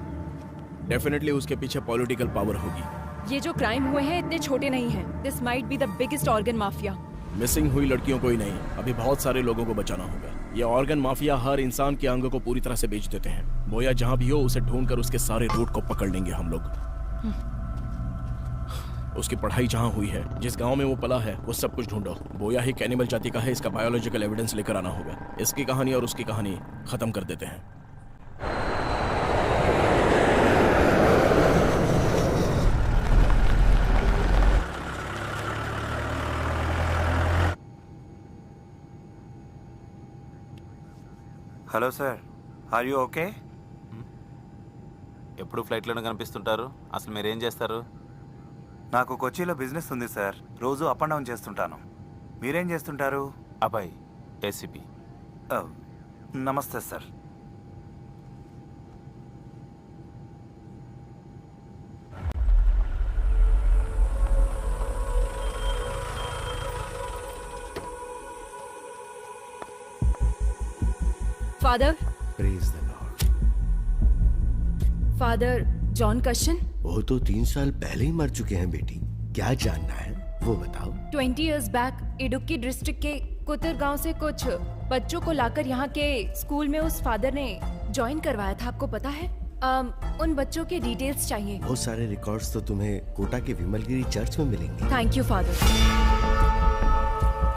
डेफिनेटली उसके पीछे पॉलिटिकल पावर होगी। ये जो क्राइम हुए हैं इतने छोटे नहीं हैं। This might be the biggest organ mafia. Missing हुई लड़कियों को ही नहीं, अभी बहुत सारे लोगों को बचाना होगा। ये ऑर्गन माफिया हर इंसान के अंगों को पूरी तरह से बेच देते हैं। बोया जहां भी हो उसे ढूंढकर उसके सारे रूट को पकड़ लेंगे हम लोग। उसकी पढ़ाई जहां हुई है, जिस गांव में वो पला है, वो सब कुछ ढूंढो। बोया ही कैनिबल जाति का है, इसका बायोलॉजिकल एविडेंस लेकर आना होगा। इसकी कहानी और उसकी कहानी खत्म कर देते हैं। Hello sir, are you okay? ఎప్పుడు ఫ్లైట్లోనే కనిపిస్తుంటారు, అసలు మీరేం చేస్తారు? నాకు కొచ్చిలో బిజినెస్ ఉంది సార్, రోజు అప్ అండ్ డౌన్ చేస్తుంటాను. మీరేం చేస్తుంటారు? అబ్బాయి ఏసీపీ. నమస్తే sir. Father, praise the Lord. Father John कशन? वो तो 3 साल पहले ही मर चुके हैं बेटी। क्या जानना है वो बताओ। 20 years बैक इडुक्की डिस्ट्रिक्ट के कुतर गांव से कुछ बच्चों को लाकर यहाँ के स्कूल में उस फादर ने ज्वाइन करवाया था, आपको पता है? उन बच्चों के डिटेल्स चाहिए। बहुत सारे रिकॉर्ड्स तो तुम्हें कोटा के विमलगिरी चर्च में मिलेंगे। Thank you father.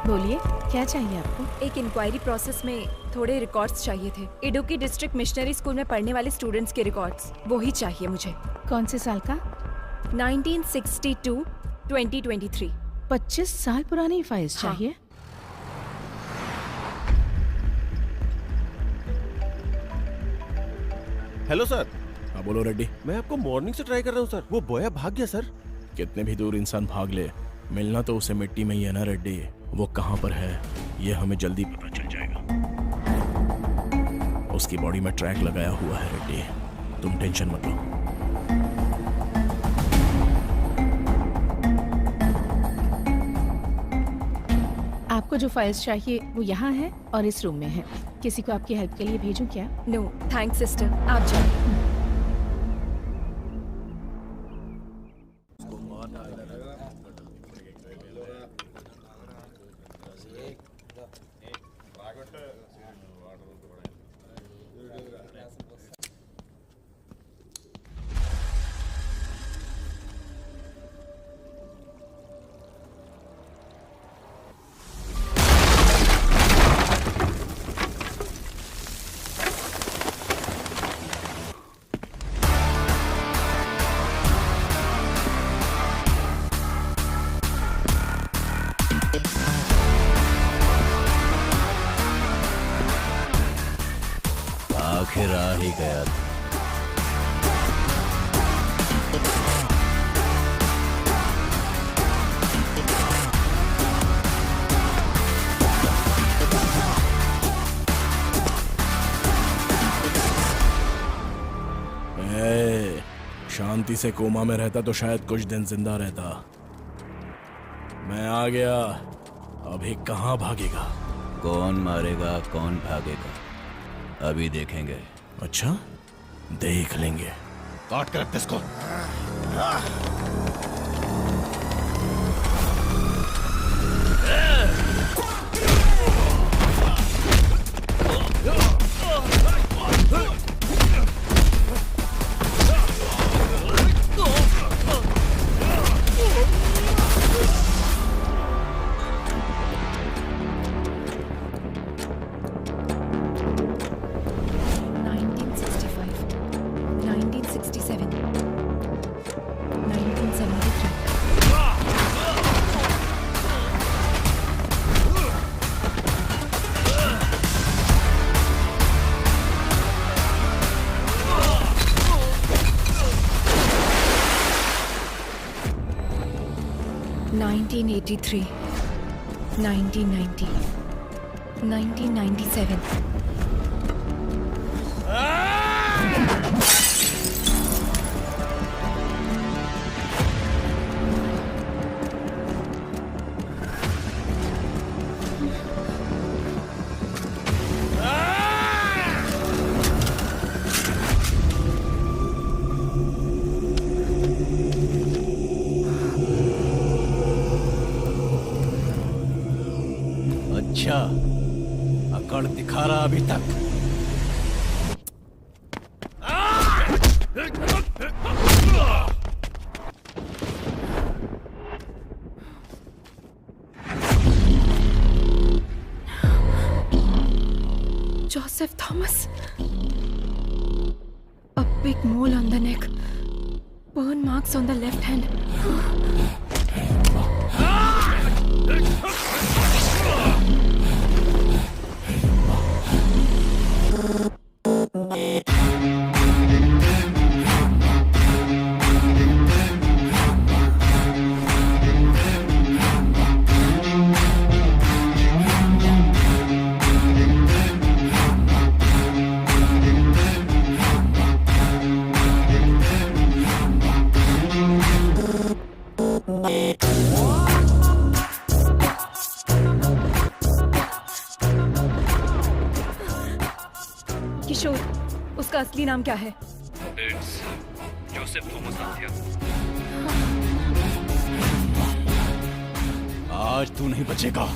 बोलिए, क्या चाहिए आपको? एक इंक्वायरी प्रोसेस में थोड़े रिकॉर्ड्स चाहिए थे। इडुक्की डिस्ट्रिक्ट मिशनरी स्कूल में पढ़ने वाले स्टूडेंट्स के रिकॉर्ड्स, वो ही चाहिए मुझे। कौन से साल का? 1962 2023। 25 साल पुरानी फाइल्स हाँ। चाहिए। Hello sir. हाँ बोलो रेड्डी। मैं आपको मॉर्निंग से ट्राई कर रहा हूँ सर, वो बोया भाग गया सर। कितने भी दूर इंसान भाग ले, मिलना तो उसे मिट्टी में ही है ना रेड्डी। वो कहाँ पर है ये हमें जल्दी पता चल जाएगा। उसकी बॉडी में ट्रैक लगाया हुआ है रेड्डी, तुम टेंशन मत लो। आपको जो फाइल्स चाहिए वो यहाँ है और इस रूम में है। किसी को आपकी हेल्प के लिए भेजूं क्या? नो थैंक्स सिस्टर, आप जाओ। आखिर आ ही गया। शांति से कोमा में रहता तो शायद कुछ दिन जिंदा रहता। मैं आ गया, अभी कहाँ भागेगा? कौन मारेगा कौन भागेगा अभी देखेंगे। अच्छा, देख लेंगे। काट कर रख इसको। (1983, 1990, 1997. अच्छा, अकड़ दिखा रहा अभी तक। Joseph Thomas. A big mole on the neck. Burn marks on the left hand. किशोर, उसका असली नाम क्या है? जोसेफ थॉमस नाम था। आज तू नहीं बचेगा।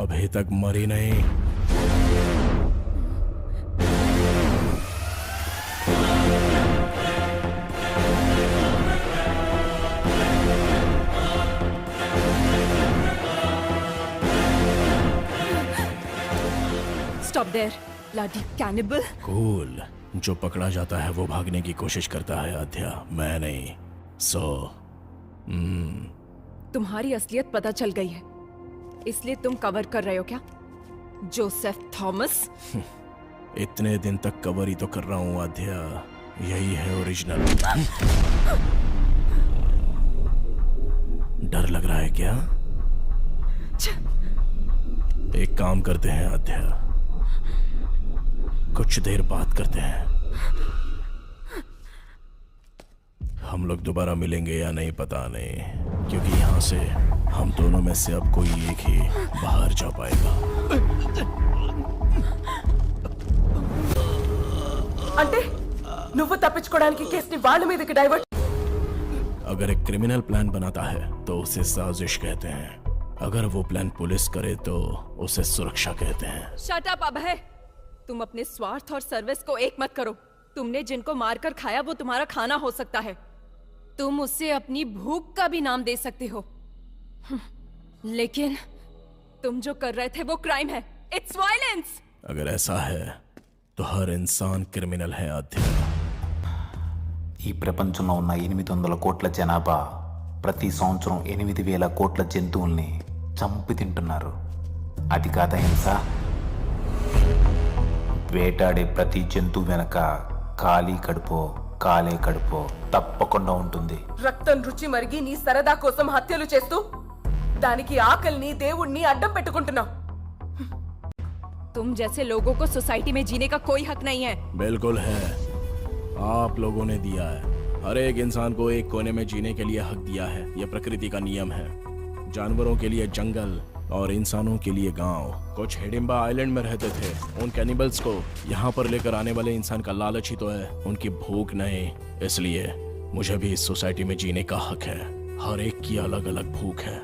अभी तक मरी नहीं। Stop there, bloody cannibal. Cool. जो पकड़ा जाता है वो भागने की कोशिश करता है अध्या, मैं नहीं। तुम्हारी असलियत पता चल गई है, इसलिए तुम कवर कर रहे हो क्या, जोसेफ थॉमस? इतने दिन तक कवर ही तो कर रहा हूँ अध्या, यही है ओरिजिनल। डर लग रहा है क्या? एक काम करते हैं अध्या, कुछ देर बात करते हैं। हम लोग दोबारा मिलेंगे या नहीं पता नहीं, क्योंकि यहाँ से हम दोनों में से अब कोई एक ही बाहर जा पाएगा। అంటే నువ్వు తప్పించుకోవడానికి కేసుని వాళ్ళ మీదకి డైవర్ట్। अगर एक क्रिमिनल प्लान बनाता है तो उसे साजिश कहते हैं, अगर वो प्लान पुलिस करे तो उसे सुरक्षा कहते हैं। शट अप अभय, तुम अपने स्वार्थ और सर्विस को एक मत करो। तुमने जिनको मारकर खाया वो तुम्हारा खाना हो सकता है, तुम उससे अपनी भूख का भी नाम दे सकते हो। लेकिन तुम जो कर रहे थे वो क्राइम है। It's violence. अगर ऐसा है तो हर इंसान क्रिमिनल है आध्या। ఈ ప్రపంచంలో ఉన్న 800 కోట్ల జనాభా ప్రతి సంవత్సరం 8000 కోట్ల జంతువుల్ని చంపి తింటున్నారు. అది కాదా హింస? వేటాడే ప్రతి జంతువు వెనక ఖాళీ కడుపో కాలే కడుపో తప్పకుండా ఉంటుంది. రక్తం రుచి మరిగి నీ సరదా కోసం హత్యలు చేస్తూ దానికి ఆకలిని దేవుణ్ణి అడ్డం పెట్టుకుంటున్నావు. तुम जैसे लोगों को सोसाइटी में जीने का कोई हक नहीं है। बिल्कुल है, आप लोगों ने दिया है। हर एक इंसान को एक कोने में जीने के लिए हक दिया है। यह प्रकृति का नियम है। जानवरों के लिए जंगल और इंसानों के लिए गांव। कुछ हिडिंबा आइलैंड में रहते थे। उन कैनिबल्स को यहाँ पर लेकर आने वाले इंसान का लालच ही तो है, उनकी भूख नहीं। इसलिए मुझे भी इस सोसाइटी में जीने का हक है। हर एक की अलग अलग भूख है।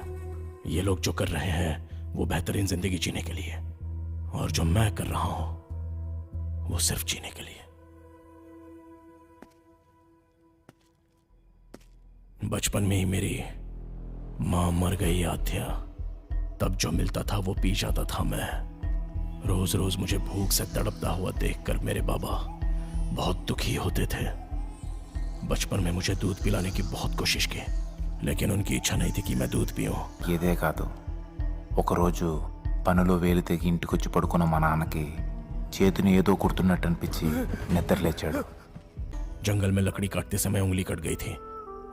ये लोग जो कर रहे हैं वो बेहतरीन जिंदगी जीने के लिए, और जो मैं कर रहा हूं वो सिर्फ जीने के लिए। बचपन में ही मेरी मां मर गई आध्या। तब जो मिलता था वो पी जाता था मैं। रोज रोज मुझे भूख से तड़पता हुआ देखकर मेरे बाबा बहुत दुखी होते थे। बचपन में मुझे दूध पिलाने की बहुत कोशिश की, लेकिन उनकी इच्छा नहीं थी कि मैं दूध पीऊं। ఇదే కాదు, ఒకరోజు పనులో వేలు తెగి ఇంటికొచ్చి పడుకున్న మా నాన్నకి చేతిని ఏదో కుడుతున్నట్టు అనిపించి నిద్రలేచాడు. जंगल में लकड़ी काटते समय उंगली कट गई थी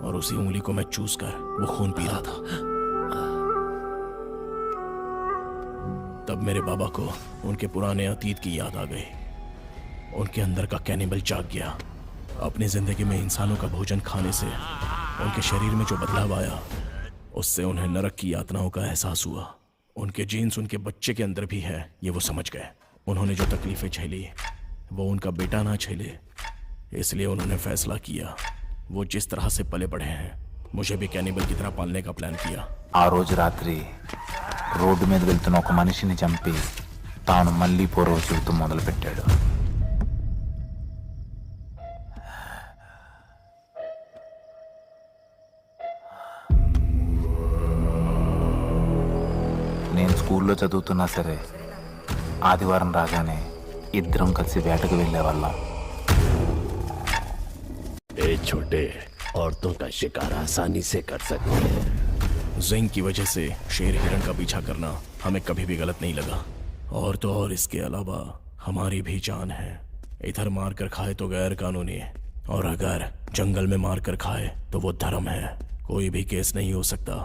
और उसी उंगली को मैं चूस कर वो खून पी रहा था। तब मेरे बाबा को उनके पुराने अतीत की याद आ गई। उनके अंदर का कैनिबल जाग गया। अपनी जिंदगी में इंसानों का भोजन खाने से उनके शरीर में जो बदलाव आया, उससे उन्हें नरक की यातनाओं का एहसास हुआ। उनके जीन्स उनके बच्चे के अंदर भी है, ये वो समझ गए। उन्होंने जो तकलीफें झेली वो उनका बेटा ना झेले, इसलिए उन्होंने फैसला किया वो जिस तरह से पले बढ़े हैं मुझे भी कैनिबल की तरह पालने का प्लान किया। ఆ రోజు రాత్రి రోడ్డు మీద వెళ్తున్న ఒక మనిషిని చంపి తాను మళ్ళీ పూర్వ జీవితం మొదలుపెట్టాడు. నేను స్కూల్లో చదువుతున్నా సరే ఆదివారం రాగానే ఇద్దరం కలిసి వేటకు వెళ్ళేవాళ్ళం. ए छोटे, औरतों का शिकार आसानी से कर सकते हैं। जिंक की वजह से शेर हिरण का पीछा करना हमें कभी भी गलत नहीं लगा। और तो और इसके अलावा हमारी भी जान है। इधर मार कर खाए तो गैर कानूनी, और अगर जंगल में मार कर खाए तो वो धर्म है। कोई भी केस नहीं हो सकता,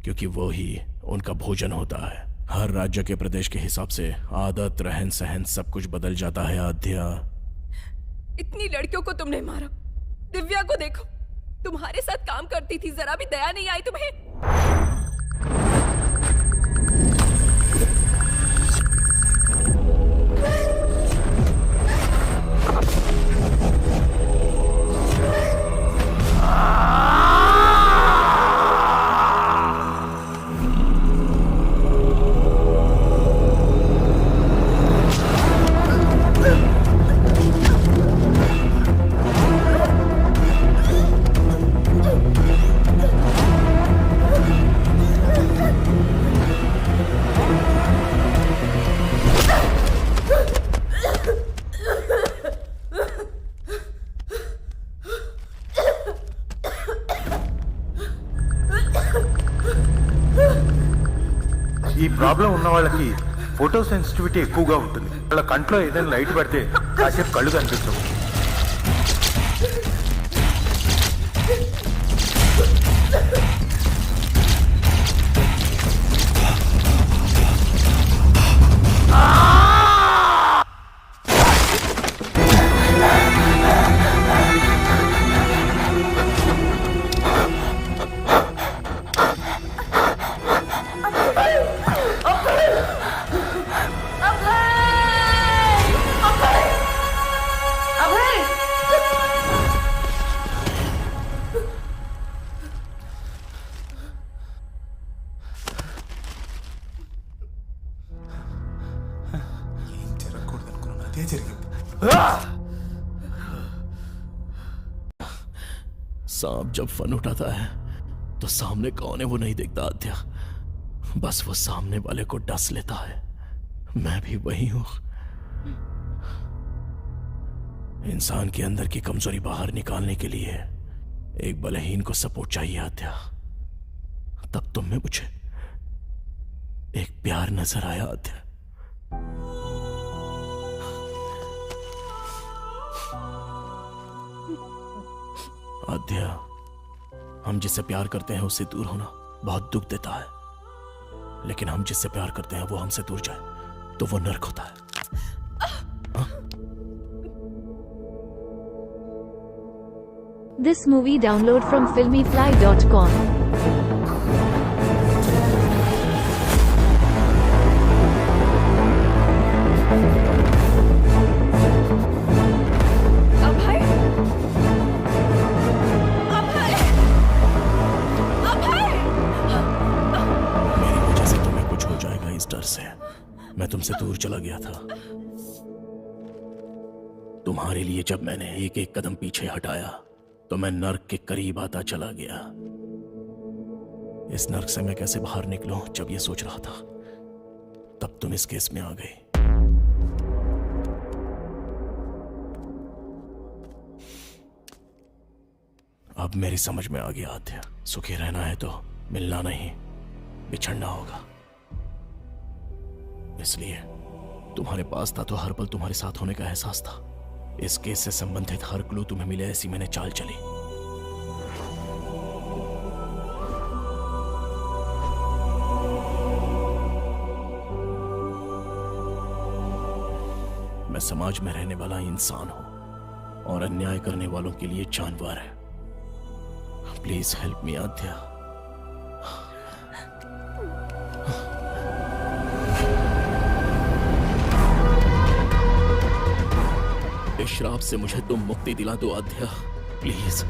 क्योंकि वो ही उनका भोजन होता है। हर राज्य के प्रदेश के हिसाब से आदत, रहन सहन सब कुछ बदल जाता है आध्या। इतनी लड़कियों को तुमने मारा। दिव्या को देखो, तुम्हारे साथ काम करती थी, जरा भी दया नहीं आई तुम्हें? ఈ ప్రాబ్లం ఉన్న వాళ్ళకి ఫోటో సెన్సిటివిటీ ఎక్కువగా ఉంటుంది. వాళ్ళ కంట్లో ఏదైనా లైట్ పడితే కాసేపు కళ్ళు కనిపించవు. सांप जब फन उठाता है तो सामने कौन है वो नहीं देखता आध्या। बस वो सामने वाले को डस लेता है। मैं भी वही हूं। इंसान के अंदर की कमजोरी बाहर निकालने के लिए एक बलहीन को सपोर्ट चाहिए आद्या। तब तुम में मुझे एक प्यार नजर आया आद्या। आद्या, हम जिससे प्यार करते हैं उससे दूर होना बहुत दुख देता है, लेकिन हम जिससे प्यार करते हैं वो हमसे दूर जाए तो वो नर्क होता है। This movie download from filmyfly.com. डर से मैं तुमसे दूर चला गया था। तुम्हारे लिए जब मैंने एक एक कदम पीछे हटाया तो मैं नर्क के करीब आता चला गया। इस नर्क से मैं कैसे बाहर निकलूं जब ये सोच रहा था, तब तुम इस केस में आ गई। अब मेरी समझ में आ गया आद्या, सुखी रहना है तो मिलना नहीं बिछड़ना होगा। इसलिए तुम्हारे पास था तो हर पल तुम्हारे साथ होने का एहसास था। इस केस से संबंधित हर क्लू तुम्हें मिले, ऐसी मैंने चाल चली। मैं समाज में रहने वाला इंसान हूं और अन्याय करने वालों के लिए जानवर है। प्लीज हेल्प मी आद्या। इस श्राप से मुझे तुम मुक्ति दिला दो आद्या, प्लीज।